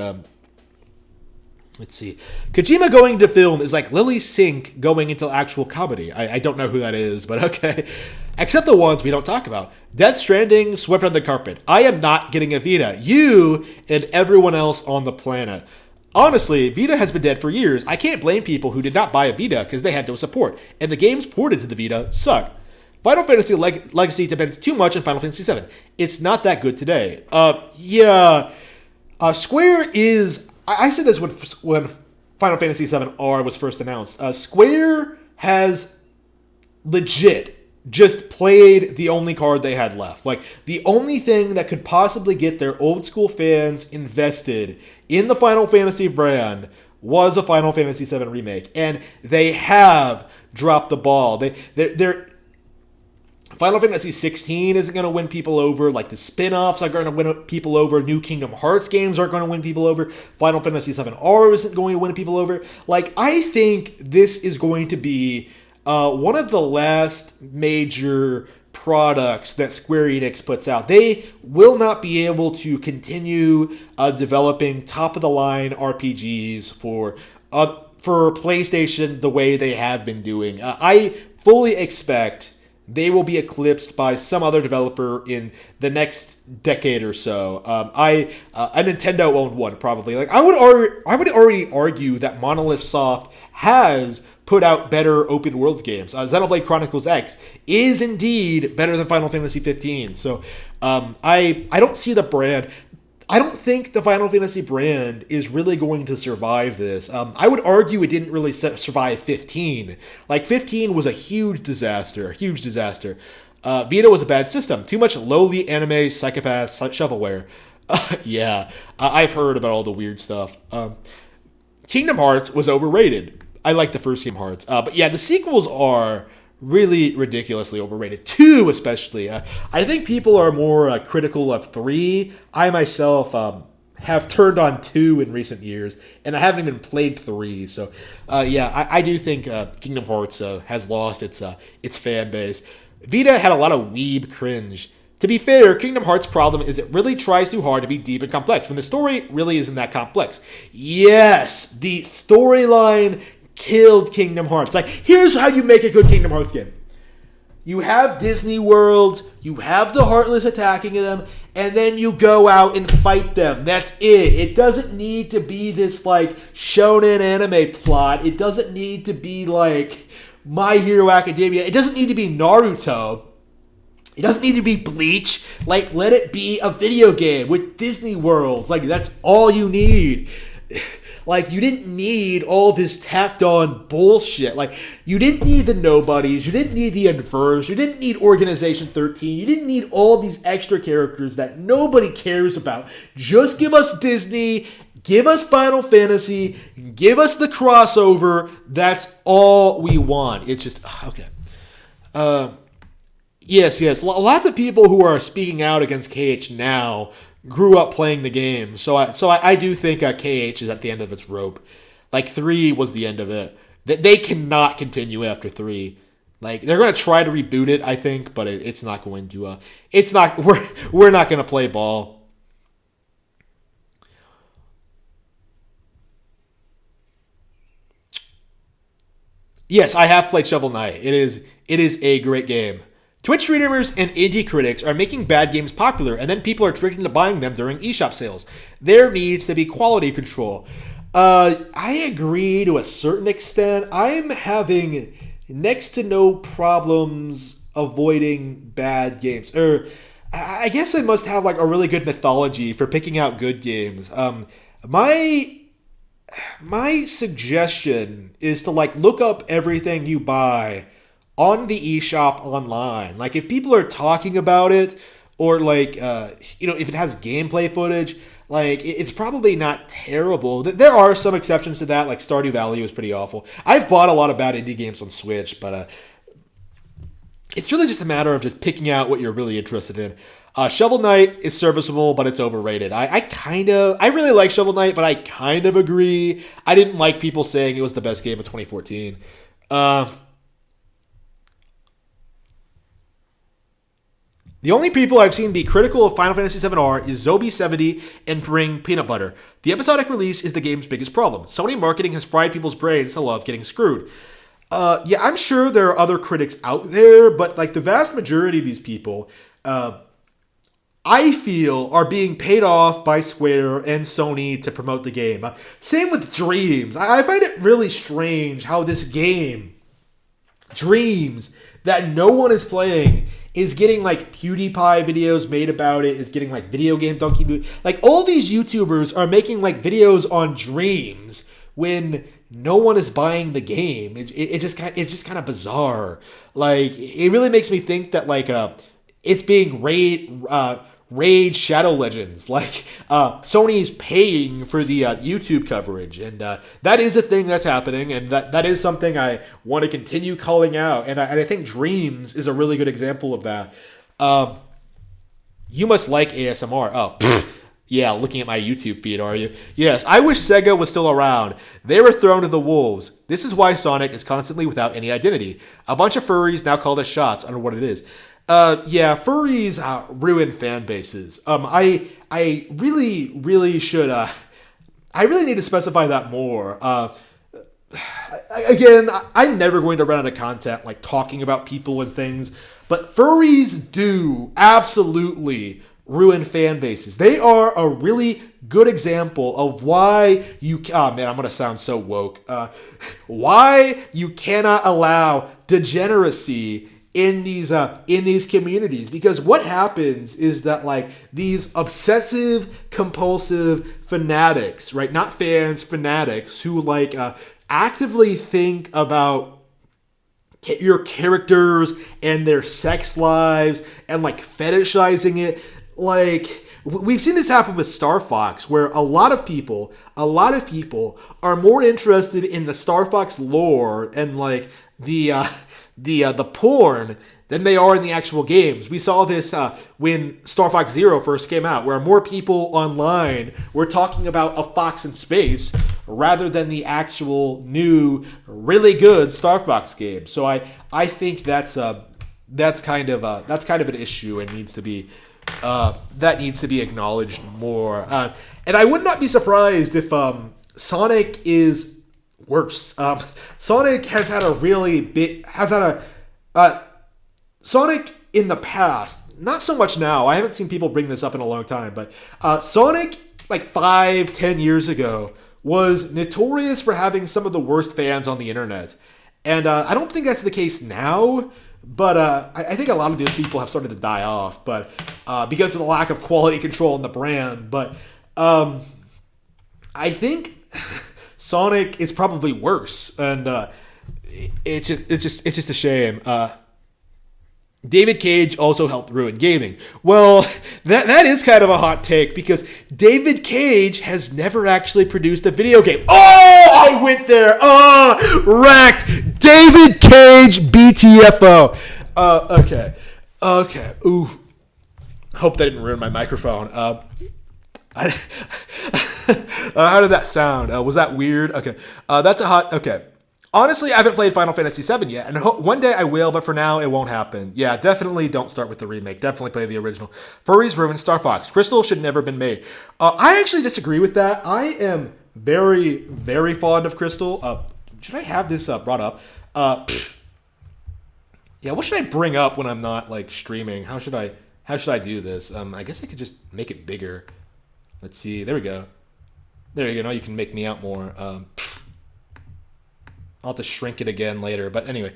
let's see. Kojima going to film is like Lily Sink going into actual comedy. I don't know who that is, but okay. Except the ones we don't talk about. Death Stranding swept under the carpet. I am not getting a Vita. You and everyone else on the planet. Honestly, Vita has been dead for years. I can't blame people who did not buy a Vita because they had no support. And the games ported to the Vita suck. Final Fantasy Legacy depends too much on Final Fantasy VII. It's not that good today. Square is... I said this when Final Fantasy VII R was first announced. Square has legit just played the only card they had left. Like, the only thing that could possibly get their old school fans invested in the Final Fantasy brand was a Final Fantasy VII remake. And they have dropped the ball. They're Final Fantasy 16 isn't going to win people over. Like, the spin-offs are going to win people over. New Kingdom Hearts games aren't going to win people over. Final Fantasy VII R isn't going to win people over. Like, I think this is going to be one of the last major products that Square Enix puts out. They will not be able to continue developing top-of-the-line RPGs for PlayStation the way they have been doing. I fully expect they will be eclipsed by some other developer in the next decade or so. A Nintendo-owned one, probably. Like, I would already argue that Monolith Soft has put out better open-world games. Xenoblade Chronicles X is indeed better than Final Fantasy 15. So, I don't see the brand... I don't think the Final Fantasy brand is really going to survive this. I would argue it didn't really survive 15. Like, 15 was a huge disaster. Vita was a bad system. Too much lowly anime, psychopath, shovelware. Yeah, I've heard about all the weird stuff. Kingdom Hearts was overrated. I like the first Kingdom Hearts. But yeah, the sequels are really ridiculously overrated. 2 especially. I think people are more critical of 3. I myself have turned on 2 in recent years, and I haven't even played 3. So I do think Kingdom Hearts has lost its fan base. Vita had a lot of weeb cringe. To be fair, Kingdom Hearts' problem is it really tries too hard to be deep and complex, when the story really isn't that complex. Yes, the storyline killed Kingdom Hearts. Like, here's how you make a good Kingdom Hearts game. You have Disney World, you have the Heartless attacking them, and then you go out and fight them. That's it. It doesn't need to be this, like, shonen anime plot. It doesn't need to be, like, My Hero Academia. It doesn't need to be Naruto. It doesn't need to be Bleach. Like, let it be a video game with Disney World. Like, that's all you need. Like, you didn't need all this tacked-on bullshit. Like, you didn't need the Nobodies. You didn't need the Inverse. You didn't need Organization 13. You didn't need all these extra characters that nobody cares about. Just give us Disney. Give us Final Fantasy. Give us the crossover. That's all we want. It's just... Okay. Yes. Lots of people who are speaking out against KH now grew up playing the game. So I do think KH is at the end of its rope. Like, 3 was the end of it. They cannot continue after 3. Like, they're going to try to reboot it, I think, but it's not going to... It's not... We're not going to play ball. Yes, I have played Shovel Knight. It is a great game. Twitch streamers and indie critics are making bad games popular, and then people are tricked into buying them during eShop sales. There needs to be quality control. I agree to a certain extent. I'm having next to no problems avoiding bad games. I guess I must have like a really good mythology for picking out good games. My suggestion is to like look up everything you buy on the eShop online. Like if people are talking about it, or like if it has gameplay footage, like it's probably not terrible. There are some exceptions to that, like Stardew Valley was pretty awful. I've bought a lot of bad indie games on Switch, but it's really just a matter of just picking out what you're really interested in. Shovel Knight is serviceable, but it's overrated. I really like Shovel Knight, but I kind of agree. I didn't like people saying it was the best game of 2014. The only people I've seen be critical of Final Fantasy VII are is Zobi70 and Bring Peanut Butter. The episodic release is the game's biggest problem. Sony marketing has fried people's brains to love getting screwed. Yeah, I'm sure there are other critics out there, but like the vast majority of these people, I feel, are being paid off by Square and Sony to promote the game. Same with Dreams. I find it really strange how this game, Dreams, that no one is playing, is getting like PewDiePie videos made about it, is getting like Video Game Donkey. Like all these YouTubers are making like videos on Dreams when no one is buying the game. It's just kind of bizarre. Like it really makes me think that like it's being Raid Shadow Legends. Like Sony's paying for the YouTube coverage, and that is a thing that's happening, and that is something I want to continue calling out. And I think Dreams is a really good example of that. You must like ASMR. Oh, yeah, looking at my YouTube feed, are you? Yes, I wish Sega was still around. They were thrown to the wolves. This is why Sonic is constantly without any identity. A bunch of furries now call this shots under what it is. Yeah, furries ruin fan bases. I really should. I really need to specify that more. Again, I'm never going to run out of content like talking about people and things, but furries do absolutely ruin fan bases. They are a really good example of why you. Oh man, I'm gonna sound so woke. Why you cannot allow degeneracy in these communities, because what happens is that like these obsessive compulsive fanatics, right, not fans, fanatics who like actively think about your characters and their sex lives and like fetishizing it. Like we've seen this happen with Star Fox, where a lot of people are more interested in the Star Fox lore and like the porn than they are in the actual games. We saw this when Star Fox Zero first came out, where more people online were talking about a fox in space rather than the actual new, really good Star Fox game. So I think that's kind of an issue and needs to be acknowledged more. And I would not be surprised if Sonic is worse. Sonic has had Sonic in the past, not so much now. I haven't seen people bring this up in a long time, but Sonic like 5-10 years ago was notorious for having some of the worst fans on the internet. And I don't think that's the case now, but I think a lot of those people have started to die off, but because of the lack of quality control in the brand. But I think Sonic is probably worse, and it's just a shame. David Cage also helped ruin gaming. Well, that is kind of a hot take, because David Cage has never actually produced a video game. Oh, I went there. Oh, wrecked. David Cage, BTFO. Okay. Ooh. Hope that didn't ruin my microphone. How did that sound? Was that weird? Okay. That's a hot... Okay. Honestly, I haven't played Final Fantasy VII yet, and one day I will, but for now, it won't happen. Yeah, definitely don't start with the remake. Definitely play the original. Furries ruined Star Fox. Crystal should never have been made. I actually disagree with that. I am very, very fond of Crystal. Should I have this brought up? Yeah, what should I bring up when I'm not, like, streaming? How should I do this? I guess I could just make it bigger. Let's see. There we go. There you go. Now you can make me out more. I'll have to shrink it again later. But anyway.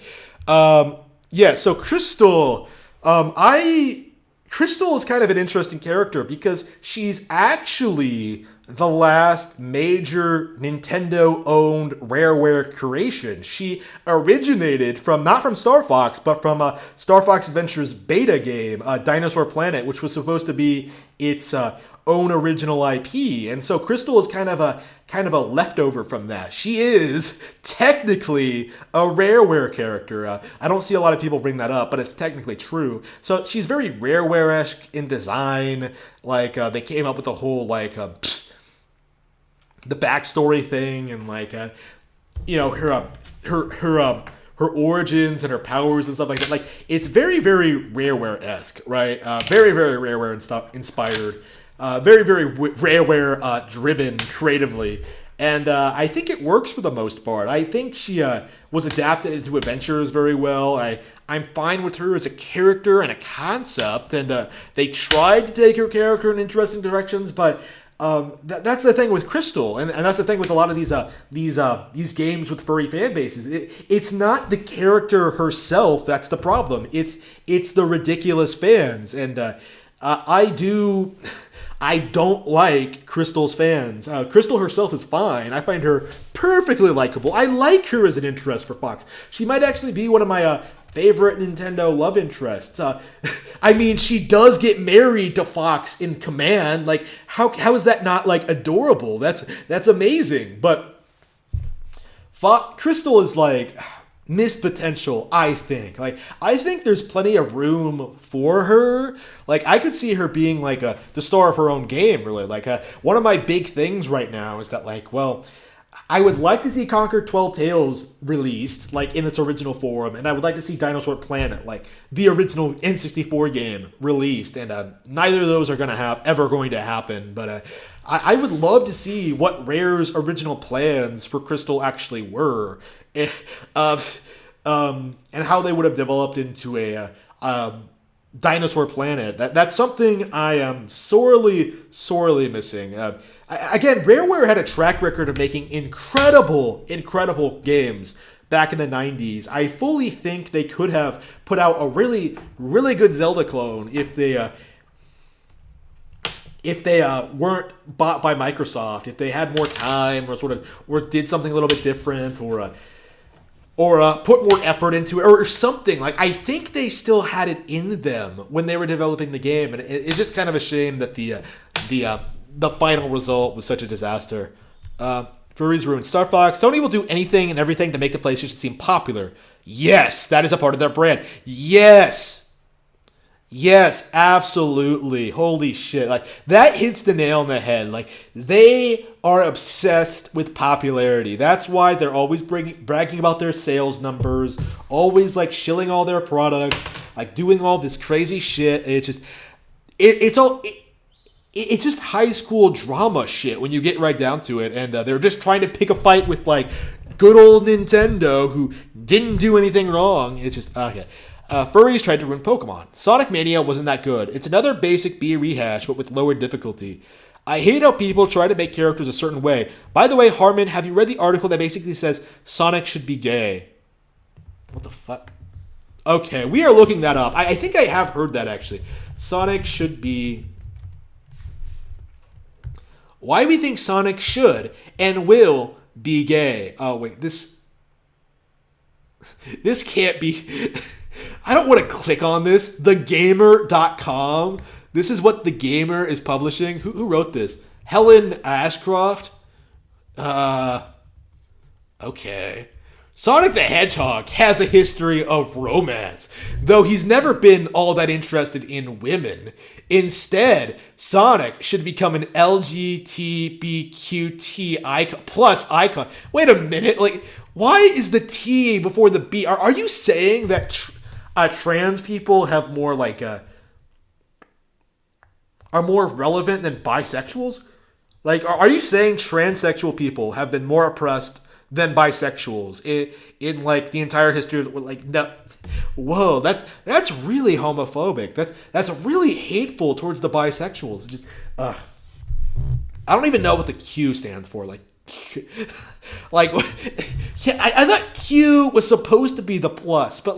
Yeah, so Crystal. Crystal is kind of an interesting character because she's actually the last major Nintendo-owned Rareware creation. She originated not from Star Fox, but from Star Fox Adventure's beta game, Dinosaur Planet, which was supposed to be its own original IP. And so Crystal is kind of a leftover from that. She is technically a Rareware character. I don't see a lot of people bring that up, but it's technically true. So she's very Rareware-esque in design. Like they came up with the whole the backstory thing and her origins and her powers and stuff like that. Like it's very, very Rareware-esque, right? Very, very Rareware inspired. Very, very Rareware driven creatively. And I think it works for the most part. I think she was adapted into Adventures very well. I'm fine with her as a character and a concept. And they tried to take her character in interesting directions, but that's the thing with Crystal, and that's the thing with a lot of these games with furry fan bases. It's not the character herself that's the problem. It's the ridiculous fans, and I don't like Crystal's fans. Crystal herself is fine. I find her perfectly likable. I like her as an interest for Fox. She might actually be one of my favorite Nintendo love interests. I mean, she does get married to Fox in Command. Like, how is that not adorable? That's amazing. But Crystal is missed potential, I think. I think there's plenty of room for her. I could see her being the star of her own game, really. One of my big things right now is that I would like to see Conquer 12 Tales released, in its original form, and I would like to see Dinosaur Planet, the original N64 game, released, and neither of those are ever going to happen, but I would love to see what Rare's original plans for Crystal actually were, and how they would have developed into a Dinosaur Planet. That's something I am sorely, sorely missing. Again, Rareware had a track record of making incredible, incredible games back in the 90s. I fully think they could have put out a really, really good Zelda clone if they weren't bought by Microsoft, if they had more time, or did something a little bit different, or put more effort into it, or something. I think they still had it in them when they were developing the game, and it's just kind of a shame that the final result was such a disaster. Furries ruined Star Fox. Sony will do anything and everything to make the PlayStation seem popular. Yes, that is a part of their brand. Yes, absolutely. Holy shit. That hits the nail on the head. They are obsessed with popularity. That's why they're always bragging about their sales numbers, always shilling all their products, doing all this crazy shit. It's just, it's just high school drama shit when you get right down to it, and they're just trying to pick a fight with good old Nintendo, who didn't do anything wrong. It's just okay. Furries tried to ruin Pokemon. Sonic Mania wasn't that good. It's another basic B rehash, but with lower difficulty. I hate how people try to make characters a certain way. By the way, Harmon, have you read the article that basically says Sonic should be gay? What the fuck? Okay, we are looking that up. I think I have heard that, actually. Sonic should be... Why we think Sonic should and will be gay. Oh, wait, this can't be... I don't want to click on this. TheGamer.com. This is what The Gamer is publishing. Who wrote this? Helen Ashcroft? Okay. Sonic the Hedgehog has a history of romance, though he's never been all that interested in women. Instead, Sonic should become an LGBTQT icon. Wait a minute, why is the T before the B? Are you saying that trans people have more are more relevant than bisexuals? Are you saying transsexual people have been more oppressed than bisexuals in the entire history of no? Whoa, that's really homophobic. That's really hateful towards the bisexuals. Just I don't even know what the Q stands for. Yeah, I thought Q was supposed to be the plus, but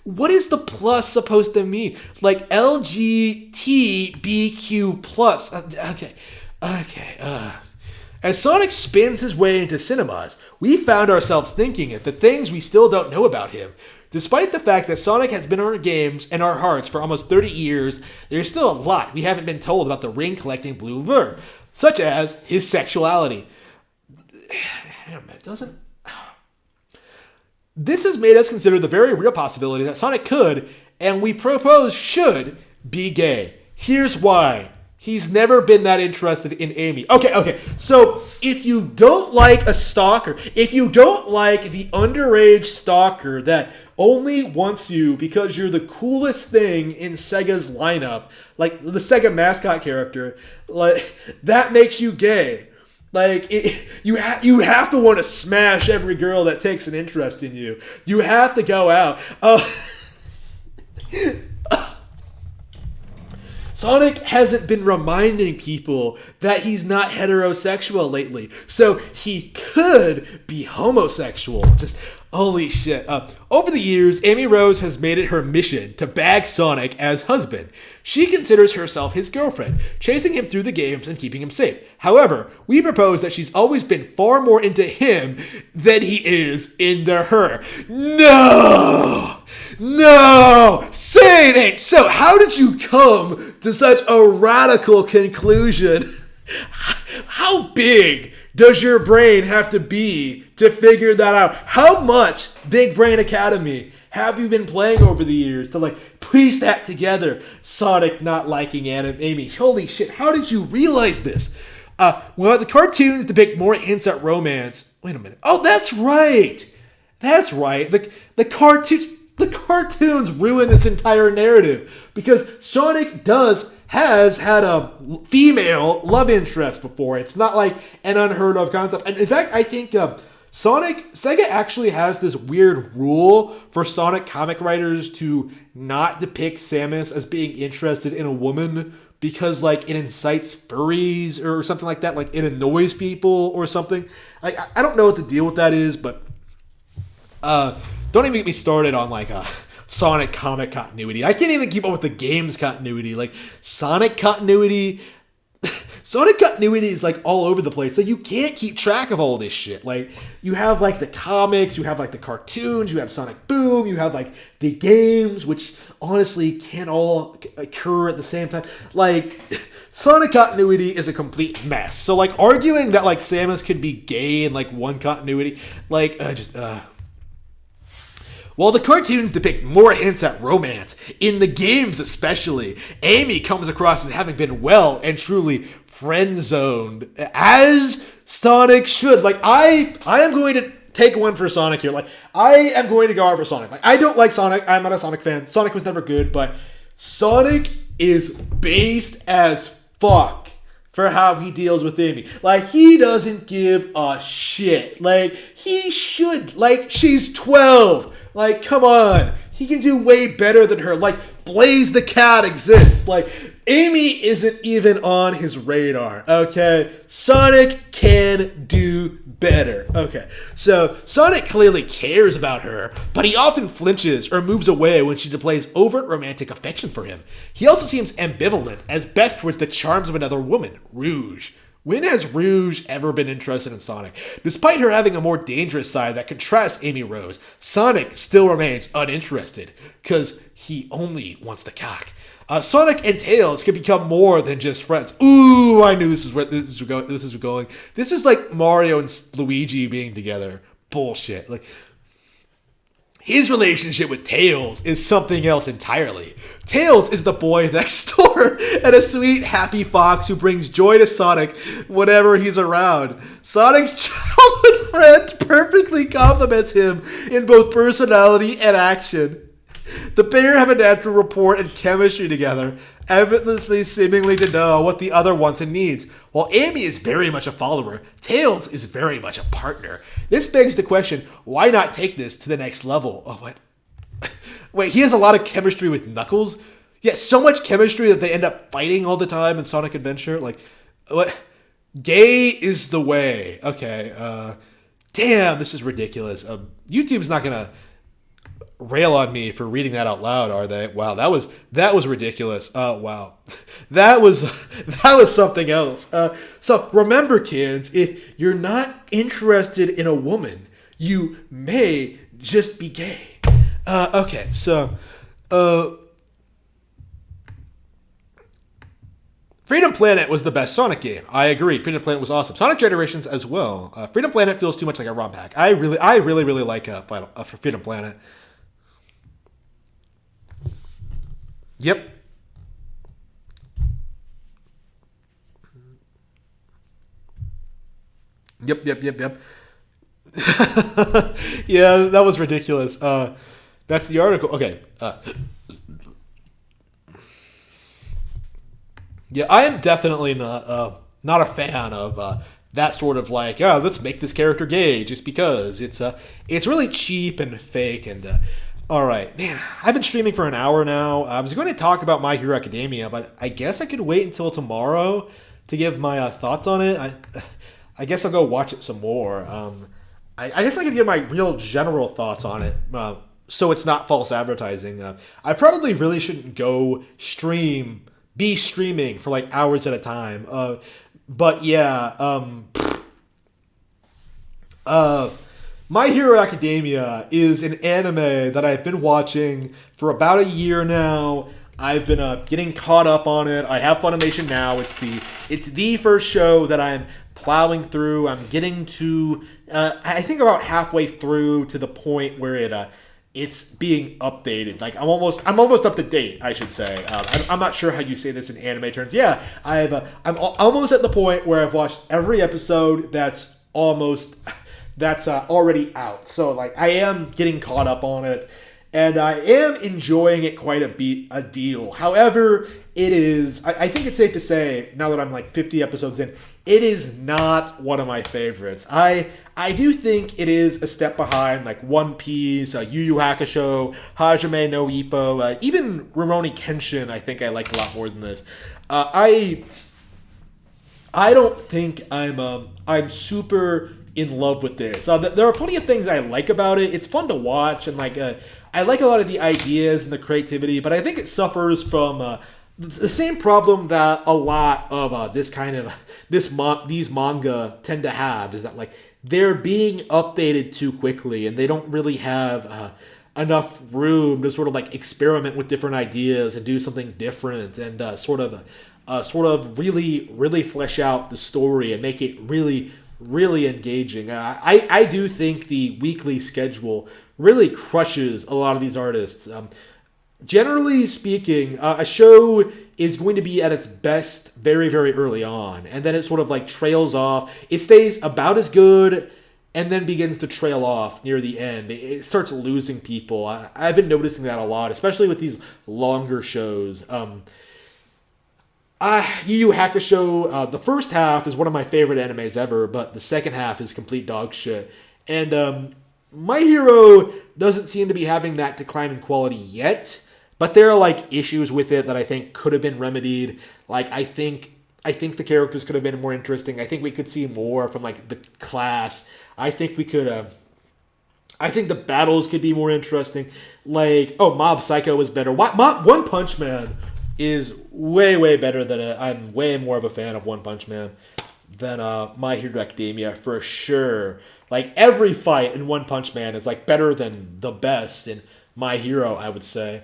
what is the plus supposed to mean? Like LGTBQ plus. Okay. As Sonic spins his way into cinemas, we found ourselves thinking at the things we still don't know about him. Despite the fact that Sonic has been in our games and our hearts for almost 30 years, there's still a lot we haven't been told about the ring-collecting blue lure, such as his sexuality. This has made us consider the very real possibility that Sonic could, and we propose should, be gay. Here's why. He's never been that interested in Amy. Okay. So, if you don't like a stalker, if you don't like the underage stalker that only wants you because you're the coolest thing in Sega's lineup, like the Sega mascot character, like that makes you gay. Like, you have to want to smash every girl that takes an interest in you. You have to go out. Sonic hasn't been reminding people that he's not heterosexual lately, so he could be homosexual. Just holy shit. Over the years, Amy Rose has made it her mission to bag Sonic as husband. She considers herself his girlfriend, chasing him through the games and keeping him safe. However, we propose that she's always been far more into him than he is into her. No! Say it ain't so. How did you come to such a radical conclusion? How big does your brain have to be to figure that out? How much Big Brain Academy have you been playing over the years to piece that together? Sonic not liking Amy. Holy shit, how did you realize this? Well, the cartoons depict more hints at romance. Wait a minute. Oh, that's right. The cartoons ruin this entire narrative because Sonic has had a female love interest before. It's not like an unheard of concept. And in fact, I think Sega actually has this weird rule for Sonic comic writers to not depict Samus as being interested in a woman because it incites furries or something like that. Like it annoys people or something. I don't know what the deal with that is, but don't even get me started on Sonic comic continuity. I can't even keep up with the game's continuity. Sonic continuity is all over the place. You can't keep track of all this shit. You have the comics, you have the cartoons, you have Sonic Boom, you have the games, which honestly can't all occur at the same time. Sonic continuity is a complete mess. So arguing that Samus could be gay in one continuity, while the cartoons depict more hints at romance, in the games especially, Amy comes across as having been well and truly friend-zoned, as Sonic should. I am going to take one for Sonic here. I am going to go out for Sonic. I don't like Sonic. I'm not a Sonic fan. Sonic was never good, but Sonic is based as fuck for how he deals with Amy. He doesn't give a shit. He should. She's 12. Come on. He can do way better than her. Blaze the Cat exists. Amy isn't even on his radar, okay? Sonic can do better, okay? So, Sonic clearly cares about her, but he often flinches or moves away when she displays overt romantic affection for him. He also seems ambivalent, as best towards the charms of another woman, Rouge. When has Rouge ever been interested in Sonic? Despite her having a more dangerous side that contrasts Amy Rose, Sonic still remains uninterested, because he only wants the cock. Sonic and Tails can become more than just friends. Ooh, I knew this is where this is going. This is like Mario and Luigi being together. Bullshit. His relationship with Tails is something else entirely. Tails is the boy next door and a sweet, happy fox who brings joy to Sonic whenever he's around. Sonic's childhood friend perfectly complements him in both personality and action. The pair have a natural rapport and chemistry together, effortlessly seemingly to know what the other wants and needs. While Amy is very much a follower, Tails is very much a partner. This begs the question, why not take this to the next level? Oh, what? Wait, he has a lot of chemistry with Knuckles? Yeah, so much chemistry that they end up fighting all the time in Sonic Adventure? What? Gay is the way. Okay, damn, this is ridiculous. YouTube's not gonna... rail on me for reading that out loud, are they? Wow, that was ridiculous. Wow, that was something else. So remember, kids, if you're not interested in a woman, you may just be gay. Okay, so Freedom Planet was the best Sonic game. I agree. Freedom Planet was awesome. Sonic Generations as well. Freedom Planet feels too much like a ROM hack. I really like Freedom Planet. Yep. Yep. Yeah, that was ridiculous. That's the article. Okay. Yeah, I am definitely not a fan of that sort of like, oh, let's make this character gay just because it's really cheap and fake. And all right, man, I've been streaming for an hour now. I was going to talk about My Hero Academia, but I guess I could wait until tomorrow to give my thoughts on it. I guess I'll go watch it some more. I guess I could give my real general thoughts on it, so it's not false advertising. I probably really shouldn't be streaming for like hours at a time. But yeah, My Hero Academia is an anime that I've been watching for about a year now. I've been getting caught up on it. I have Funimation now. It's the first show that I'm plowing through. I'm getting to I think about halfway through to the point where it's being updated. Like I'm almost up to date, I should say. I'm not sure how you say this in anime terms. Yeah, I'm almost at the point where I've watched every episode that's already out. So like I am getting caught up on it, and I am enjoying it quite a deal. However, it is. I think it's safe to say now that I'm like 50 episodes in, it is not one of my favorites. I do think it is a step behind like One Piece, Yu Yu Hakusho, Hajime no Ippo, even Rurouni Kenshin. I think I liked a lot more than this. I don't think I'm super in love with this. There are plenty of things I like about it. It's fun to watch, and like I like a lot of the ideas and the creativity, but I think it suffers from the same problem that a lot of these manga tend to have, is that like they're being updated too quickly, and they don't really have enough room to sort of like experiment with different ideas and do something different, and sort of really flesh out the story and make it really engaging. I do think the weekly schedule really crushes a lot of these artists. Generally speaking, a show is going to be at its best very, very early on, and then it sort of like trails off. It stays about as good and then begins to trail off near the end. It starts losing people. I've been noticing that a lot, especially with these longer shows. Yu Yu Hakusho, the first half is one of my favorite animes ever, but the second half is complete dog shit. And My Hero doesn't seem to be having that decline in quality yet, but there are like issues with it that I think could have been remedied. Like I think the characters could have been more interesting. I think we could see more from like the class. I think the battles could be more interesting. Like, Mob Psycho was better. One Punch Man is way better than it. I'm way more of a fan of One Punch Man than My Hero Academia for sure. Like every fight in One Punch Man is like better than the best in My Hero, I would say.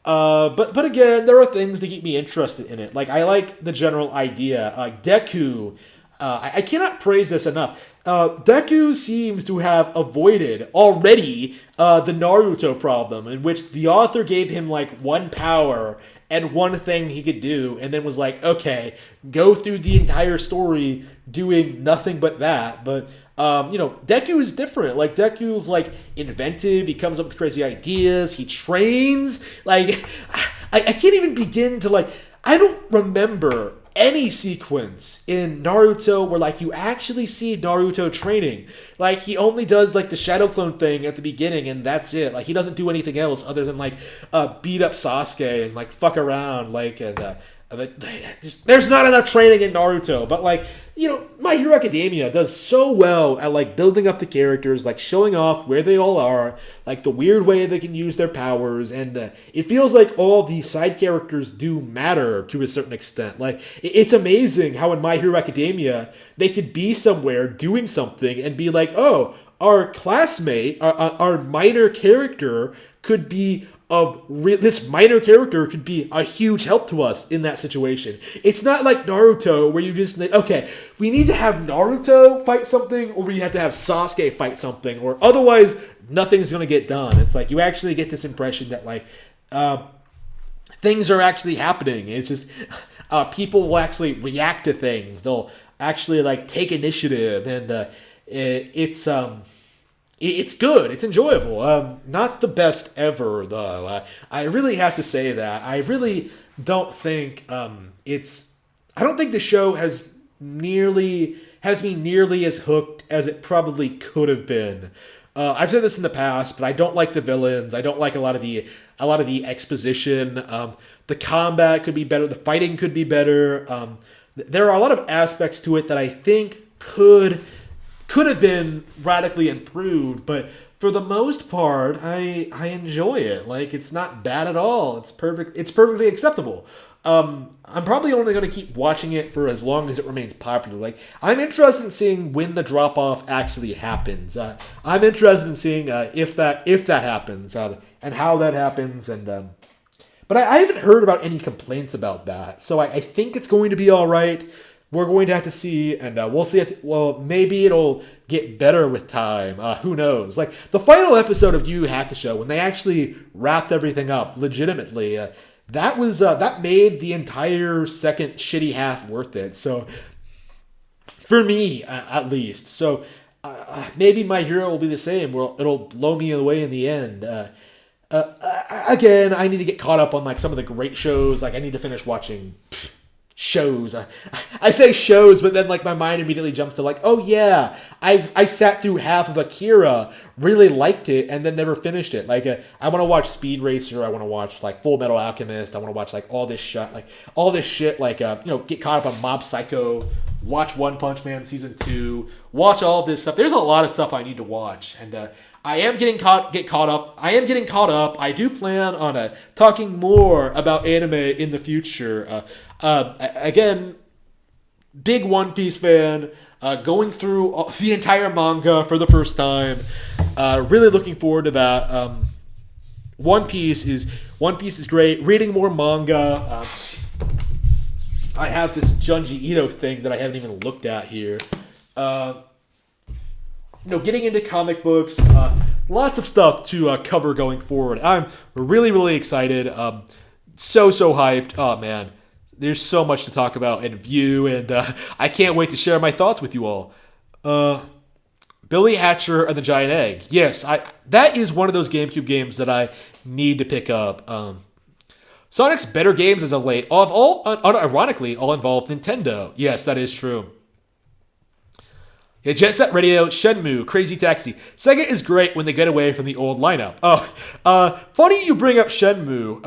But again, there are things that keep me interested in it. Like I like the general idea. Deku, I cannot praise this enough. Deku seems to have avoided already the Naruto problem, in which the author gave him like one power and one thing he could do, and then was like, okay, go through the entire story doing nothing but that. But Deku is different. Like Deku's like inventive. He comes up with crazy ideas. He trains. Like I can't even begin to like. I don't remember any sequence in Naruto where like you actually see Naruto training. Like he only does like the Shadow Clone thing at the beginning, and that's it. Like he doesn't do anything else other than like beat up Sasuke and like fuck around. Like and there's not enough training in Naruto, but like My Hero Academia does so well at like building up the characters, like showing off where they all are, like the weird way they can use their powers, and it feels like all the side characters do matter to a certain extent. Like it's amazing how in My Hero Academia they could be somewhere doing something and be like, oh, our classmate, our minor character could be this minor character could be a huge help to us in that situation. It's not like Naruto where you just like, okay, we need to have Naruto fight something, or we have to have Sasuke fight something, or otherwise nothing's gonna get done. It's like you actually get this impression that like things are actually happening. It's just people will actually react to things. They'll actually like take initiative, and it's good. It's enjoyable. Not the best ever, though. I really have to say that. I really don't think I don't think the show has me nearly as hooked as it probably could have been. I've said this in the past, but I don't like the villains. I don't like a lot of the exposition. The combat could be better. The fighting could be better. There are a lot of aspects to it that I think could have been radically improved, but for the most part, I enjoy it. Like, it's not bad at all. It's perfect. It's perfectly acceptable. I'm probably only going to keep watching it for as long as it remains popular. Like, I'm interested in seeing when the drop off actually happens. I'm interested in seeing if that happens and how that happens. And but I haven't heard about any complaints about that, so I think it's going to be all right. We're going to have to see, and we'll see. Maybe it'll get better with time. Who knows? Like, the final episode of Yu Yu Hakusho, when they actually wrapped everything up legitimately, that made the entire second shitty half worth it. So, for me, at least. So, maybe My Hero will be the same. It'll blow me away in the end. Again, I need to get caught up on like some of the great shows. Like, I need to finish watching shows. I say shows, but then like my mind immediately jumps to like, oh yeah, I sat through half of Akira, really liked it, and then never finished it. Like I want to watch Speed Racer, I want to watch like Full Metal Alchemist, I want to watch like all this shit, get caught up on Mob Psycho, watch One Punch Man season 2, watch all this stuff. There's a lot of stuff I need to watch, and I am getting caught up. I do plan on talking more about anime in the future. Again, big One Piece fan, going through the entire manga for the first time. Really looking forward to that. One Piece is great. Reading more manga. I have this Junji Ito thing that I haven't even looked at here. Getting into comic books, lots of stuff to cover going forward. I'm really, really excited. So hyped. Oh, man. There's so much to talk about and view, and I can't wait to share my thoughts with you all. Billy Hatcher and the Giant Egg. Yes, that is one of those GameCube games that I need to pick up. Sonic's better games as of late, unironically, all involved Nintendo. Yes, that is true. Yeah, Jet Set Radio, Shenmue, Crazy Taxi. Sega is great when they get away from the old lineup. Funny you bring up Shenmue.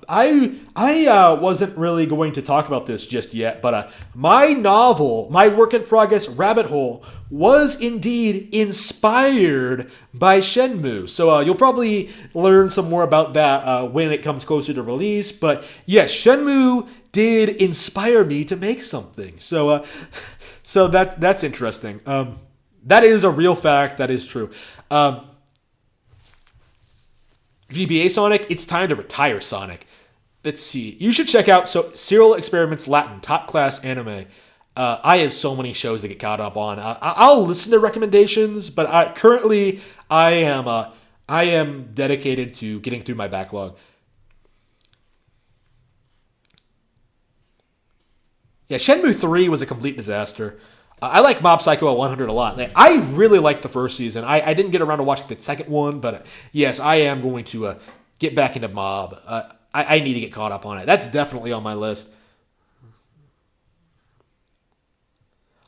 I wasn't really going to talk about this just yet, but my novel, my work in progress, Rabbit Hole, was indeed inspired by Shenmue. So you'll probably learn some more about that when it comes closer to release. But yes, Shenmue did inspire me to make something. So that's interesting. That is a real fact. That is true. GBA Sonic, it's time to retire Sonic. Let's see. You should check out Serial Experiments Latin, top class anime. I have so many shows to get caught up on. I'll listen to recommendations, but currently I am dedicated to getting through my backlog. Yeah, Shenmue 3 was a complete disaster. I like Mob Psycho 100 a lot. I really liked the first season. I didn't get around to watching the second one, but yes, I am going to get back into Mob. I need to get caught up on it. That's definitely on my list.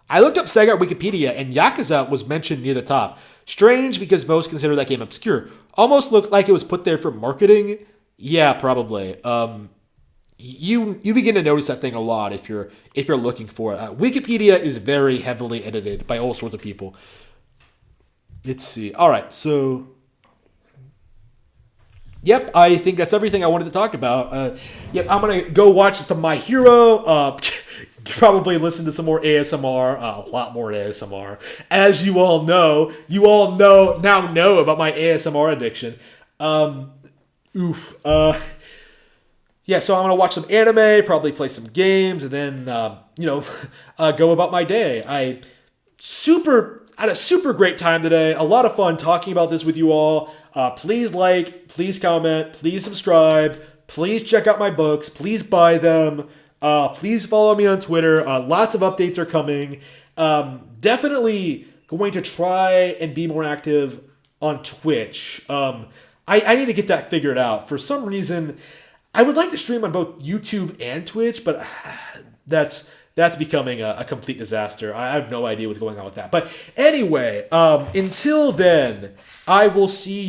I looked up Sega at Wikipedia, and Yakuza was mentioned near the top. Strange, because most consider that game obscure. Almost looked like it was put there for marketing. Yeah, probably. you begin to notice that thing a lot if you're looking for it. Wikipedia is very heavily edited by all sorts of people. Let's see. All right, so yep, I think that's everything I wanted to talk about. Yep, I'm gonna go watch some My Hero. Probably listen to some more ASMR, a lot more ASMR. As you all know about my ASMR addiction. Yeah, so I'm gonna watch some anime, probably play some games, and then go about my day. I had a super great time today. A lot of fun talking about this with you all. Please like, please comment, please subscribe, please check out my books, please buy them. Please follow me on Twitter. Lots of updates are coming. Definitely going to try and be more active on Twitch. I need to get that figured out. For some reason, I would like to stream on both YouTube and Twitch, but that's becoming a complete disaster. I have no idea what's going on with that. But anyway, until then, I will see you.